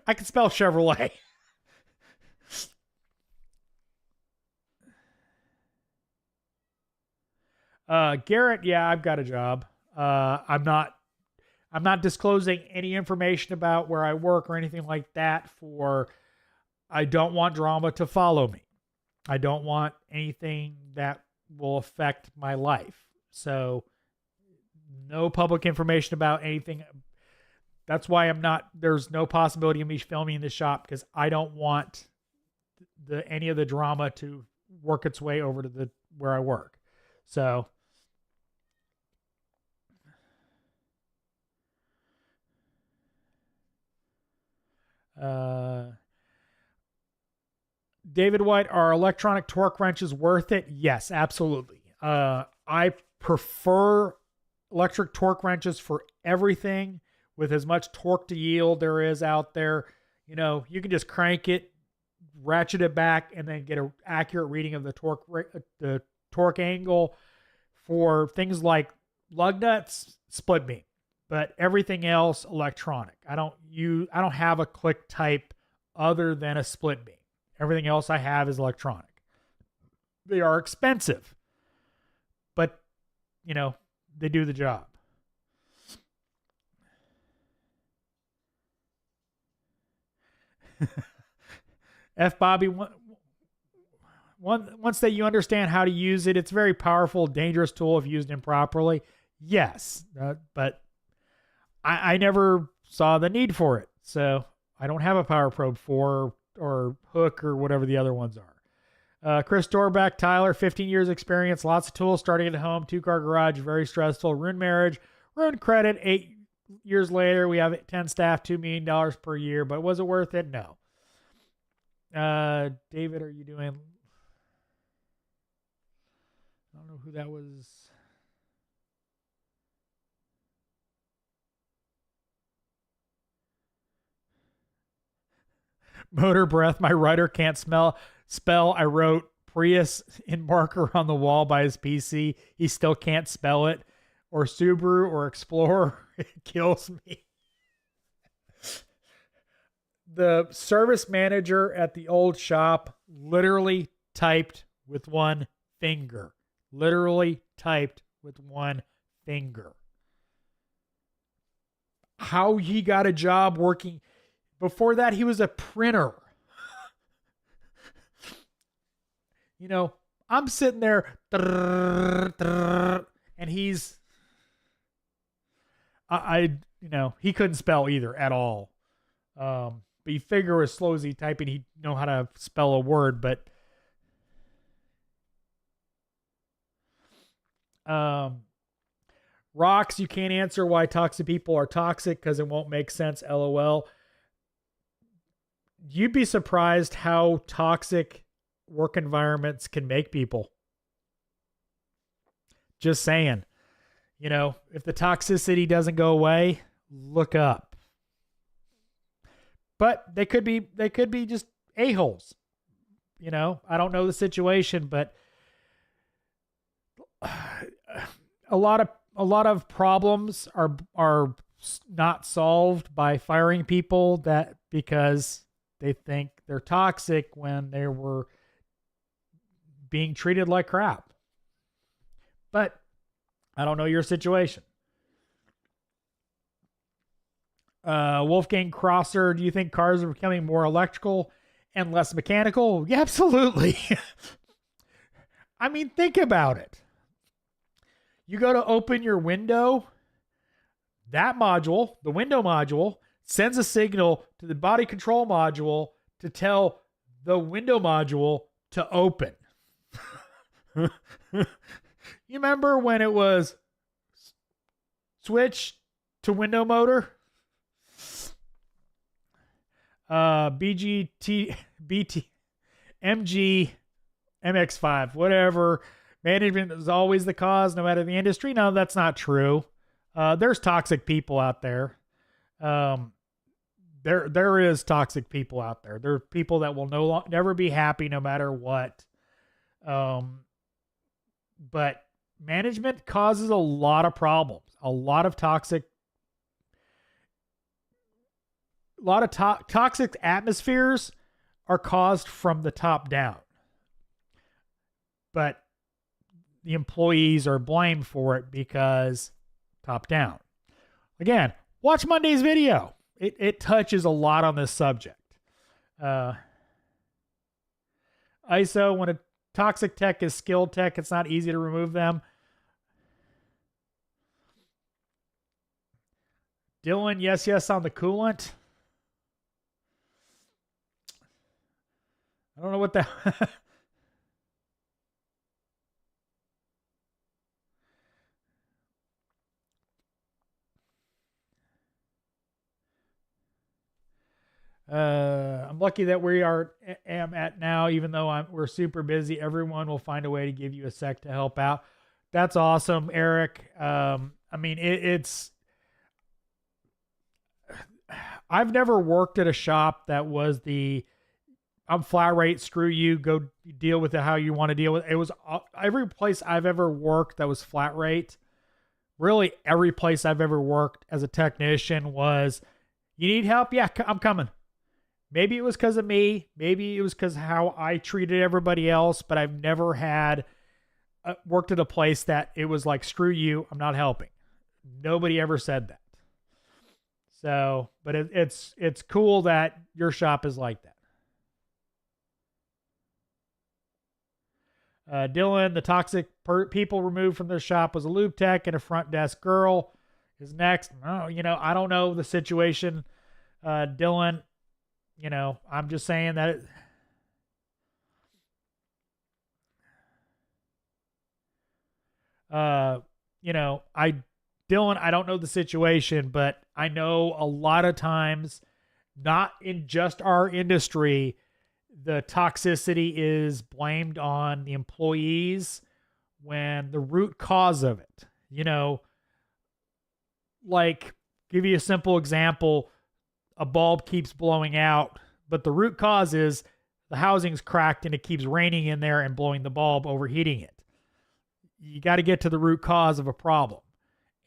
I can spell Chevrolet. Garrett, yeah, I've got a job. I'm not disclosing any information about where I work or anything like that I don't want drama to follow me. I don't want anything that will affect my life. So no public information about anything. That's why there's no possibility of me filming in the shop, because I don't want any of the drama to work its way over to where I work. So, David White, are electronic torque wrenches worth it? Yes, absolutely. I prefer electric torque wrenches for everything with as much torque to yield there is out there. You can just crank it, ratchet it back, and then get an accurate reading of the torque angle. For things like lug nuts, split beam, but everything else electronic. I don't have a click type other than a split beam. Everything else I have is electronic. They are expensive, but they do the job. F. Bobby, once that you understand how to use it, it's a very powerful, dangerous tool if used improperly. Yes, but I never saw the need for it. So I don't have a Power Probe 4 or Hook or whatever the other ones are. Chris Dorback, Tyler, 15 years experience, lots of tools, starting at home, 2-car garage, very stressful, ruined marriage, ruined credit. 8 years later, we have 10 staff, $2 million per year, but was it worth it? No. David, are you doing? I don't know who that was. Motor breath. My writer can't spell. I wrote Prius in marker on the wall by his PC. He still can't spell it. Or Subaru or Explorer. It kills me. The service manager at the old shop literally typed with one finger. Literally typed with one finger. How he got a job working. Before that, he was a printer. You know, I'm sitting there, and he's, he couldn't spell either at all. But you figure as slow as he typing, he'd know how to spell a word. But Rocks, you can't answer why toxic people are toxic because it won't make sense. LOL. You'd be surprised how toxic work environments can make people. Just saying. You know, if the toxicity doesn't go away, look up. But they could be just a-holes. You know, I don't know the situation, but a lot of problems are not solved by firing people that because they think they're toxic when they were being treated like crap. But I don't know your situation. Wolfgang Crosser, do you think cars are becoming more electrical and less mechanical? Yeah, absolutely. I mean, think about it. You go to open your window, that module, the window module, sends a signal to the body control module to tell the window module to open. You remember when it was switch to window motor? BGT, BT, MG, MX5, whatever. Management is always the cause, no matter the industry. No, that's not true. There's toxic people out there. There is toxic people out there. There are people that will never be happy no matter what. But management causes a lot of problems. A lot of toxic atmospheres are caused from the top down. But the employees are blamed for it because top down. Again, watch Monday's video. It touches a lot on this subject. ISO, when a toxic tech is skilled tech, it's not easy to remove them. Dylan, yes on the coolant. I don't know what that... I'm lucky that we am at now, even though we're super busy. Everyone will find a way to give you a sec to help out. That's awesome, Eric. I mean, it's. I've never worked at a shop that was I'm flat rate. Screw you. Go deal with it how you want to deal with it. It was every place I've ever worked that was flat rate. Really, every place I've ever worked as a technician was, you need help? Yeah, I'm coming. Maybe it was because of me. Maybe it was because of how I treated everybody else. But I've never had worked at a place that it was like, screw you, I'm not helping. Nobody ever said that. So, but it's cool that your shop is like that. Dylan, the toxic people removed from their shop was a lube tech and a front desk girl. Is next. Oh, I don't know the situation. Dylan, I'm just saying that Dylan, I don't know the situation, but I know a lot of times, not in just our industry, the toxicity is blamed on the employees when the root cause of it, like, give you a simple example, a bulb keeps blowing out, but the root cause is the housing's cracked and it keeps raining in there and blowing the bulb, overheating it. You got to get to the root cause of a problem.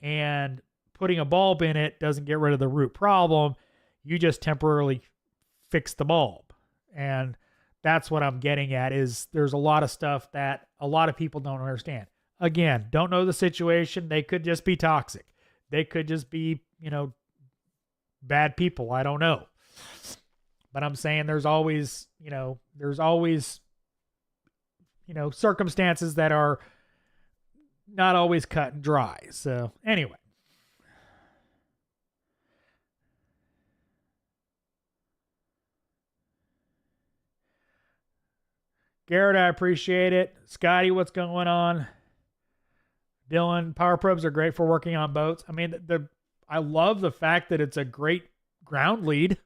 And putting a bulb in it doesn't get rid of the root problem. You just temporarily fix the bulb. And that's what I'm getting at, is there's a lot of stuff that a lot of people don't understand. Again, don't know the situation. They could just be toxic. They could just be, bad people. I don't know. But I'm saying there's always circumstances that are not always cut and dry. So anyway. Garrett, I appreciate it. Scotty, what's going on? Dylan, power probes are great for working on boats. I mean, I love the fact that it's a great ground lead.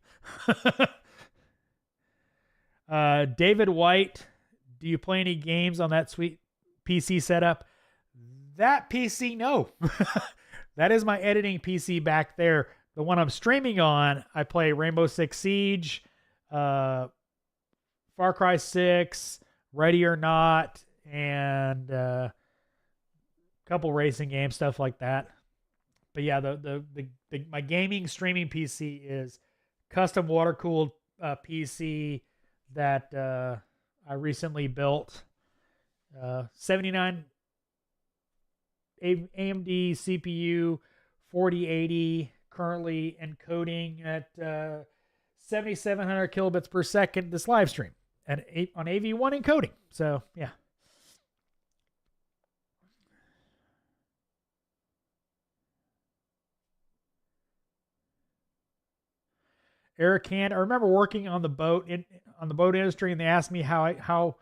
David White, do you play any games on that sweet PC setup? That PC, no. That is my editing PC back there. The one I'm streaming on, I play Rainbow Six Siege, Far Cry 6, Ready or Not, and a couple racing games, stuff like that. But yeah, my gaming streaming PC is custom water cooled PC that I recently built. 79 AMD CPU, 4080, currently encoding at 7,700 kilobits per second this live stream, and on AV1 encoding. So yeah. Eric Hand, I remember working on the boat industry, and they asked me how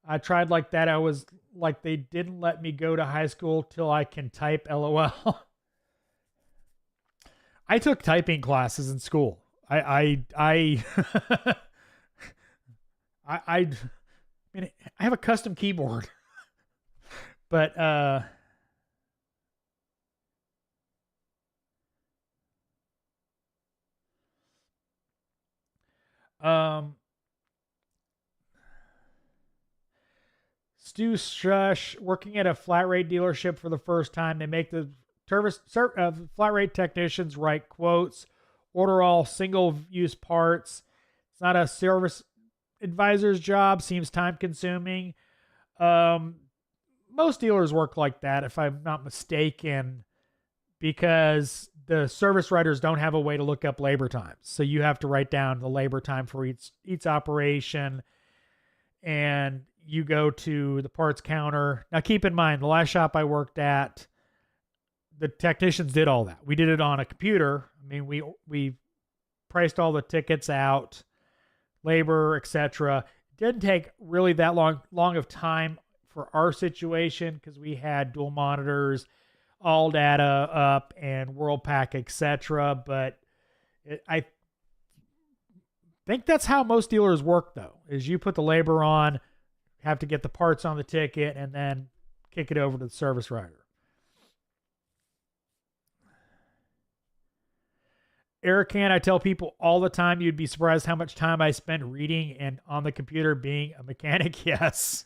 I tried like that. I was like, they didn't let me go to high school till I can type. LOL. I took typing classes in school. I mean, I have a custom keyboard, but Stu Shush, working at a flat rate dealership for the first time. They make the flat rate technicians write quotes, order all single use parts. It's not a service advisor's job. Seems time consuming. Most dealers work like that, if I'm not mistaken, because the service writers don't have a way to look up labor times. So you have to write down the labor time for each operation, and you go to the parts counter. Now, keep in mind, the last shop I worked at, the technicians did all that. We did it on a computer. I mean, we priced all the tickets out, labor, etc. It didn't take really that long of time for our situation, because we had dual monitors, all data up, and WorldPack, etc. But I think that's how most dealers work, though, is you put the labor on, have to get the parts on the ticket, and then kick it over to the service writer. Eric Can, I tell people all the time, you'd be surprised how much time I spend reading and on the computer being a mechanic. Yes.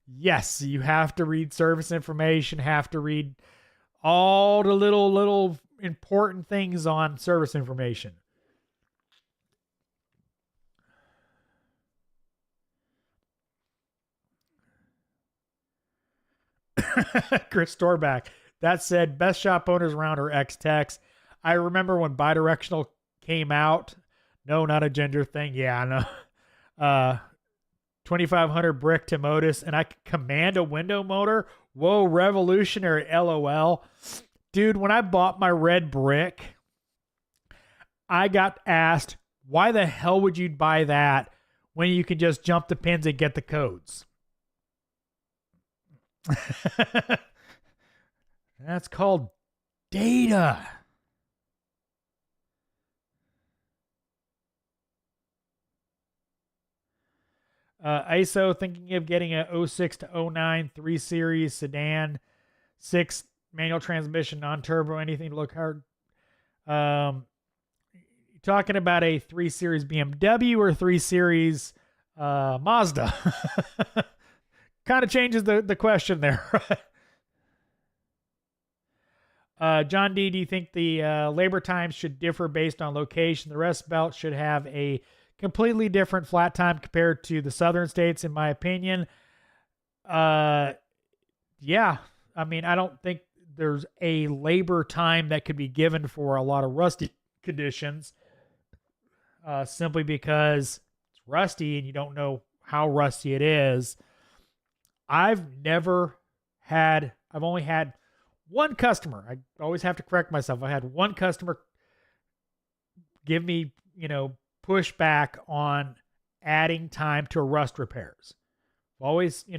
Yes, you have to read service information, have to read all the little important things on service information. Chris Storback. That said, best shop owners around are X-Techs. I remember when bidirectional came out. No, not a gender thing. Yeah, I know. 2500 brick to Modus, and I could command a window motor. Whoa, revolutionary. LOL. Dude, when I bought my red brick, I got asked, why the hell would you buy that when you can just jump the pins and get the codes? That's called data. ISO thinking of getting a '06 to '09 3 Series sedan, 6 manual transmission, non-turbo, anything to look hard. Talking about a 3 Series BMW or 3 Series Mazda? Kind of changes the question there. John D, do you think the labor times should differ based on location? The Rust Belt should have a completely different flat time compared to the southern states, in my opinion. Yeah. I mean, I don't think there's a labor time that could be given for a lot of rusty conditions, simply because it's rusty and you don't know how rusty it is. I've only had one customer. I always have to correct myself. I had one customer give me, pushback on adding time to rust repairs. Always, we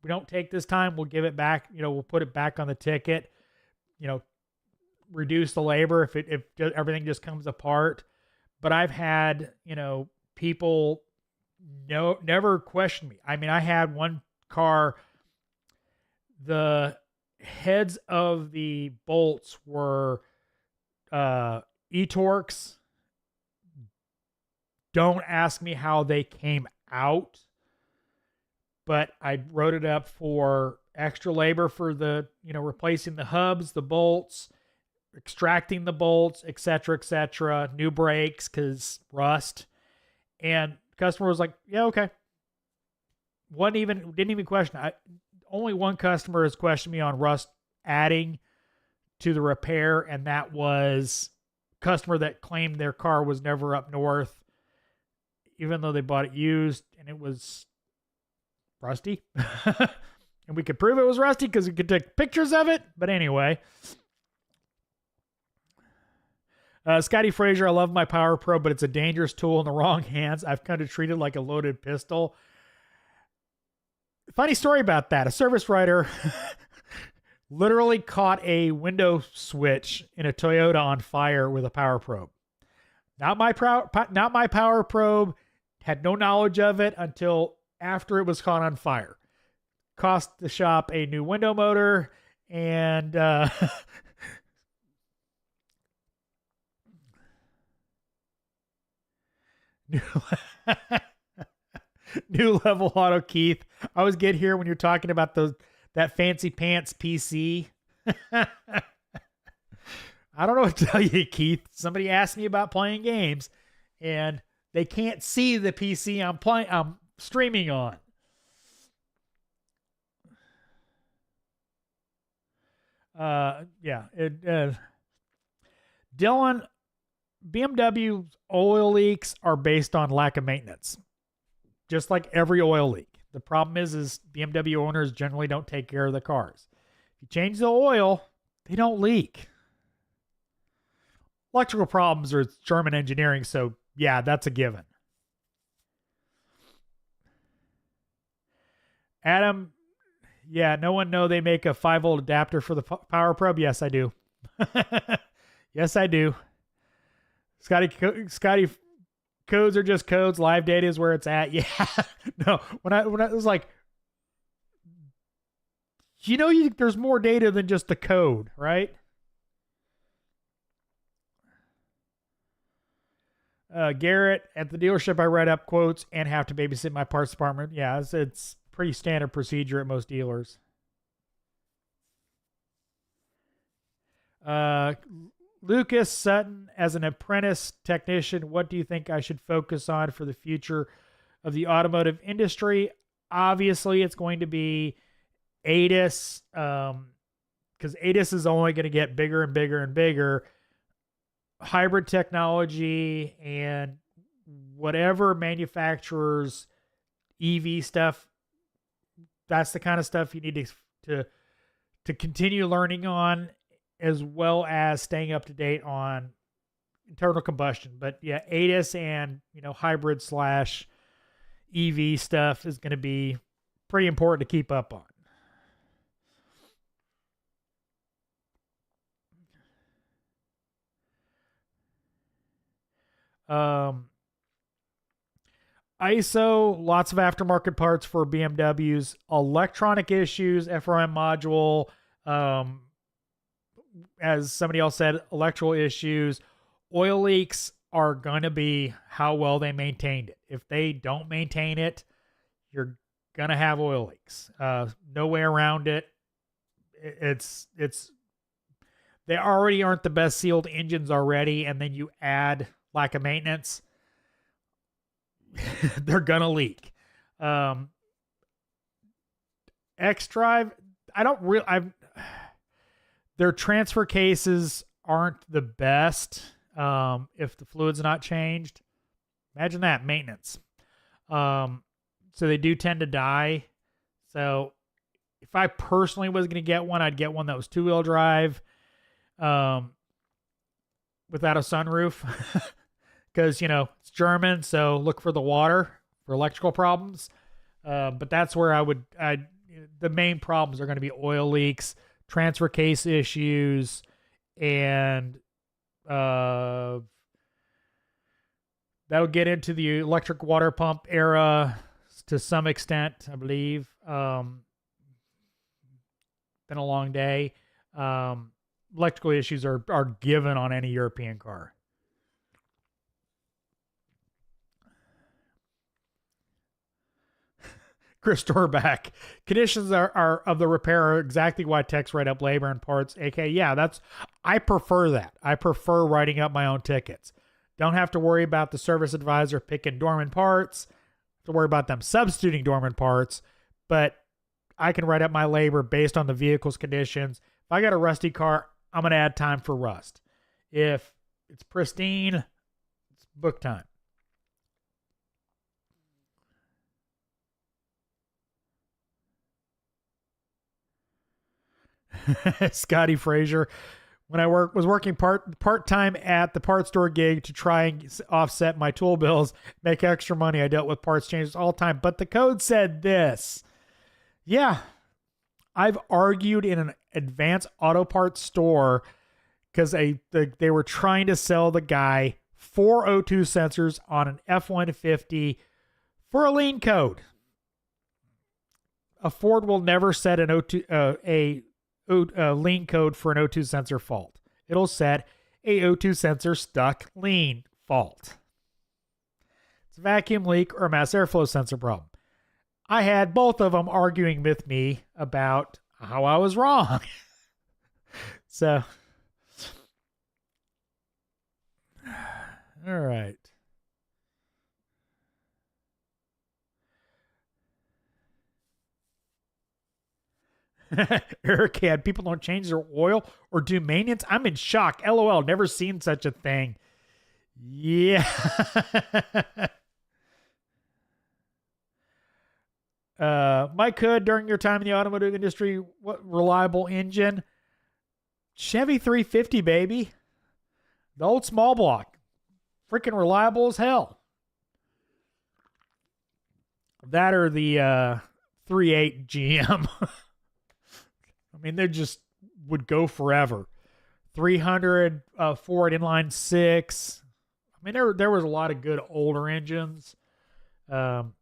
don't take this time, we'll give it back, we'll put it back on the ticket, reduce the labor if everything just comes apart. But I've had, people never question me. I mean, I had one car, the heads of the bolts were Torx. Don't ask me how they came out, but I wrote it up for extra labor for the, replacing the hubs, the bolts, extracting the bolts, etc., new brakes because rust. And the customer was like, yeah, okay. Didn't even question. Only one customer has questioned me on rust adding to the repair, and that was a customer that claimed their car was never up north, even though they bought it used and it was rusty. And we could prove it was rusty because we could take pictures of it. But anyway, Scotty Frazier, I love my Power Probe, but it's a dangerous tool in the wrong hands. I've kind of treated it like a loaded pistol. Funny story about that. A service writer literally caught a window switch in a Toyota on fire with a Power Probe. Not my Power Probe. Had no knowledge of it until after it was caught on fire. Cost the shop a new window motor and new level auto, Keith. I always get here when you're talking about that fancy pants PC. I don't know what to tell you, Keith. Somebody asked me about playing games, and they can't see the PC I'm streaming on. Dylan, BMW oil leaks are based on lack of maintenance, just like every oil leak. The problem is BMW owners generally don't take care of the cars. If you change the oil, they don't leak. Electrical problems are German engineering, so yeah, that's a given. Adam, yeah, no one know they make a 5-volt adapter for the Power Probe? Yes, I do. Yes, I do. Scotty, codes are just codes. Live data is where it's at. Yeah. No, when I was like, there's more data than just the code, right? Garrett, at the dealership, I write up quotes and have to babysit my parts department. Yeah, it's pretty standard procedure at most dealers. Lucas Sutton, as an apprentice technician, what do you think I should focus on for the future of the automotive industry? Obviously, it's going to be ADAS, because ADAS is only going to get bigger and bigger and bigger. Hybrid technology and whatever manufacturers EV stuff, that's the kind of stuff you need to continue learning on, as well as staying up to date on internal combustion. But yeah, ADAS and hybrid / EV stuff is going to be pretty important to keep up on. ISO, lots of aftermarket parts for BMWs, electronic issues, FRM module, as somebody else said, electrical issues. Oil leaks are going to be how well they maintained it. If they don't maintain it, you're going to have oil leaks. No way around it. It's they already aren't the best sealed engines already, and then you add lack of maintenance, they're going to leak. X-Drive, their transfer cases aren't the best if the fluid's not changed. Imagine that, maintenance. So they do tend to die. So if I personally was going to get one, I'd get one that was two-wheel drive without a sunroof. Because, it's German, so look for the water for electrical problems. But that's where the main problems are going to be oil leaks, transfer case issues, and that'll get into the electric water pump era to some extent, I believe. Been a long day. Electrical issues are given on any European car. Chris Torback. Conditions are of the repair are exactly why techs write up labor and parts. I prefer that. I prefer writing up my own tickets. Don't have to worry about the service advisor picking dormant parts. Have to worry about them substituting dormant parts. But I can write up my labor based on the vehicle's conditions. If I got a rusty car, I'm going to add time for rust. If it's pristine, it's book time. Scotty Frazier. When I was working part-time at the parts store gig to try and offset my tool bills, make extra money, I dealt with parts changes all the time. But the code said this. Yeah, I've argued in an advanced auto parts store because they were trying to sell the guy 4 O2 sensors on an F-150 for a lien code. A Ford will never set an O2 lien code for an O2 sensor fault. It'll set a O2 sensor stuck lien fault. It's a vacuum leak or a mass airflow sensor problem. I had both of them arguing with me about how I was wrong. So, all right. Eric had people don't change their oil or do maintenance. I'm in shock. LOL. Never seen such a thing. Yeah. Mike Hood, during your time in the automotive industry, what reliable engine? Chevy 350, baby. The old small block. Freaking reliable as hell. That or the 3.8 GM. I mean, they just would go forever. 300 Ford inline 6. I mean, there was a lot of good older engines. Motor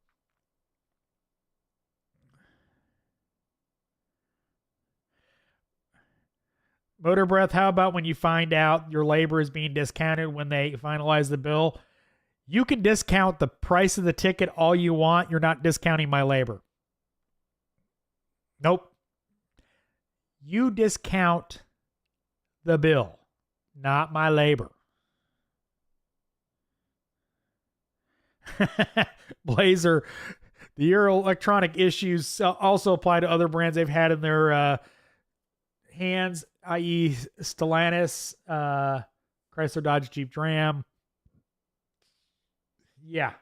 Breath, how about when you find out your labor is being discounted when they finalize the bill? You can discount the price of the ticket all you want. You're not discounting my labor. Nope. You discount the bill, not my labor. Blazer, the electronic issues also apply to other brands they've had in their hands, i.e. Stellantis, Chrysler, Dodge, Jeep, Ram. Yeah.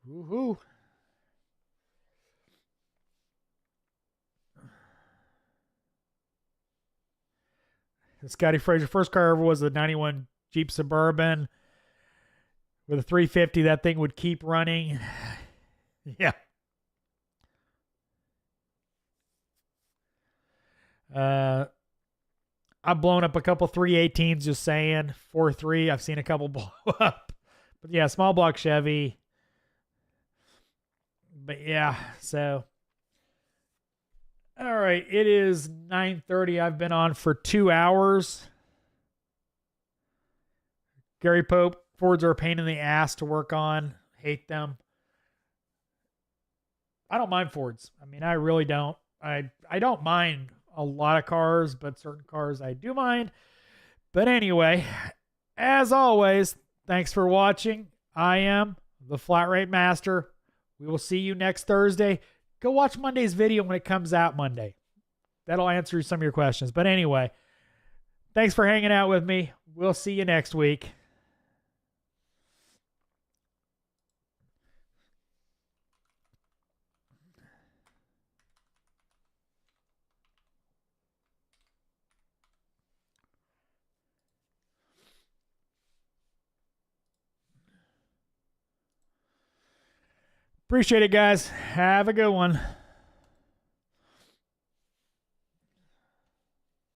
Woohoo. Scotty Frazier, first car ever was the 91 Jeep Suburban with a 350, that thing would keep running. Yeah. I've blown up a couple 318s, just saying. 4.3, I've seen a couple blow up. But yeah, small block Chevy. But yeah, so. All right, it is 9:30. I've been on for 2 hours. Gary Pope, Fords are a pain in the ass to work on. Hate them. I don't mind Fords. I mean, I really don't. I don't mind a lot of cars, but certain cars I do mind. But anyway, as always, thanks for watching. I am the Flat Rate Master. We will see you next Thursday. Go watch Monday's video when it comes out Monday. That'll answer some of your questions. But anyway, thanks for hanging out with me. We'll see you next week. Appreciate it, guys. Have a good one.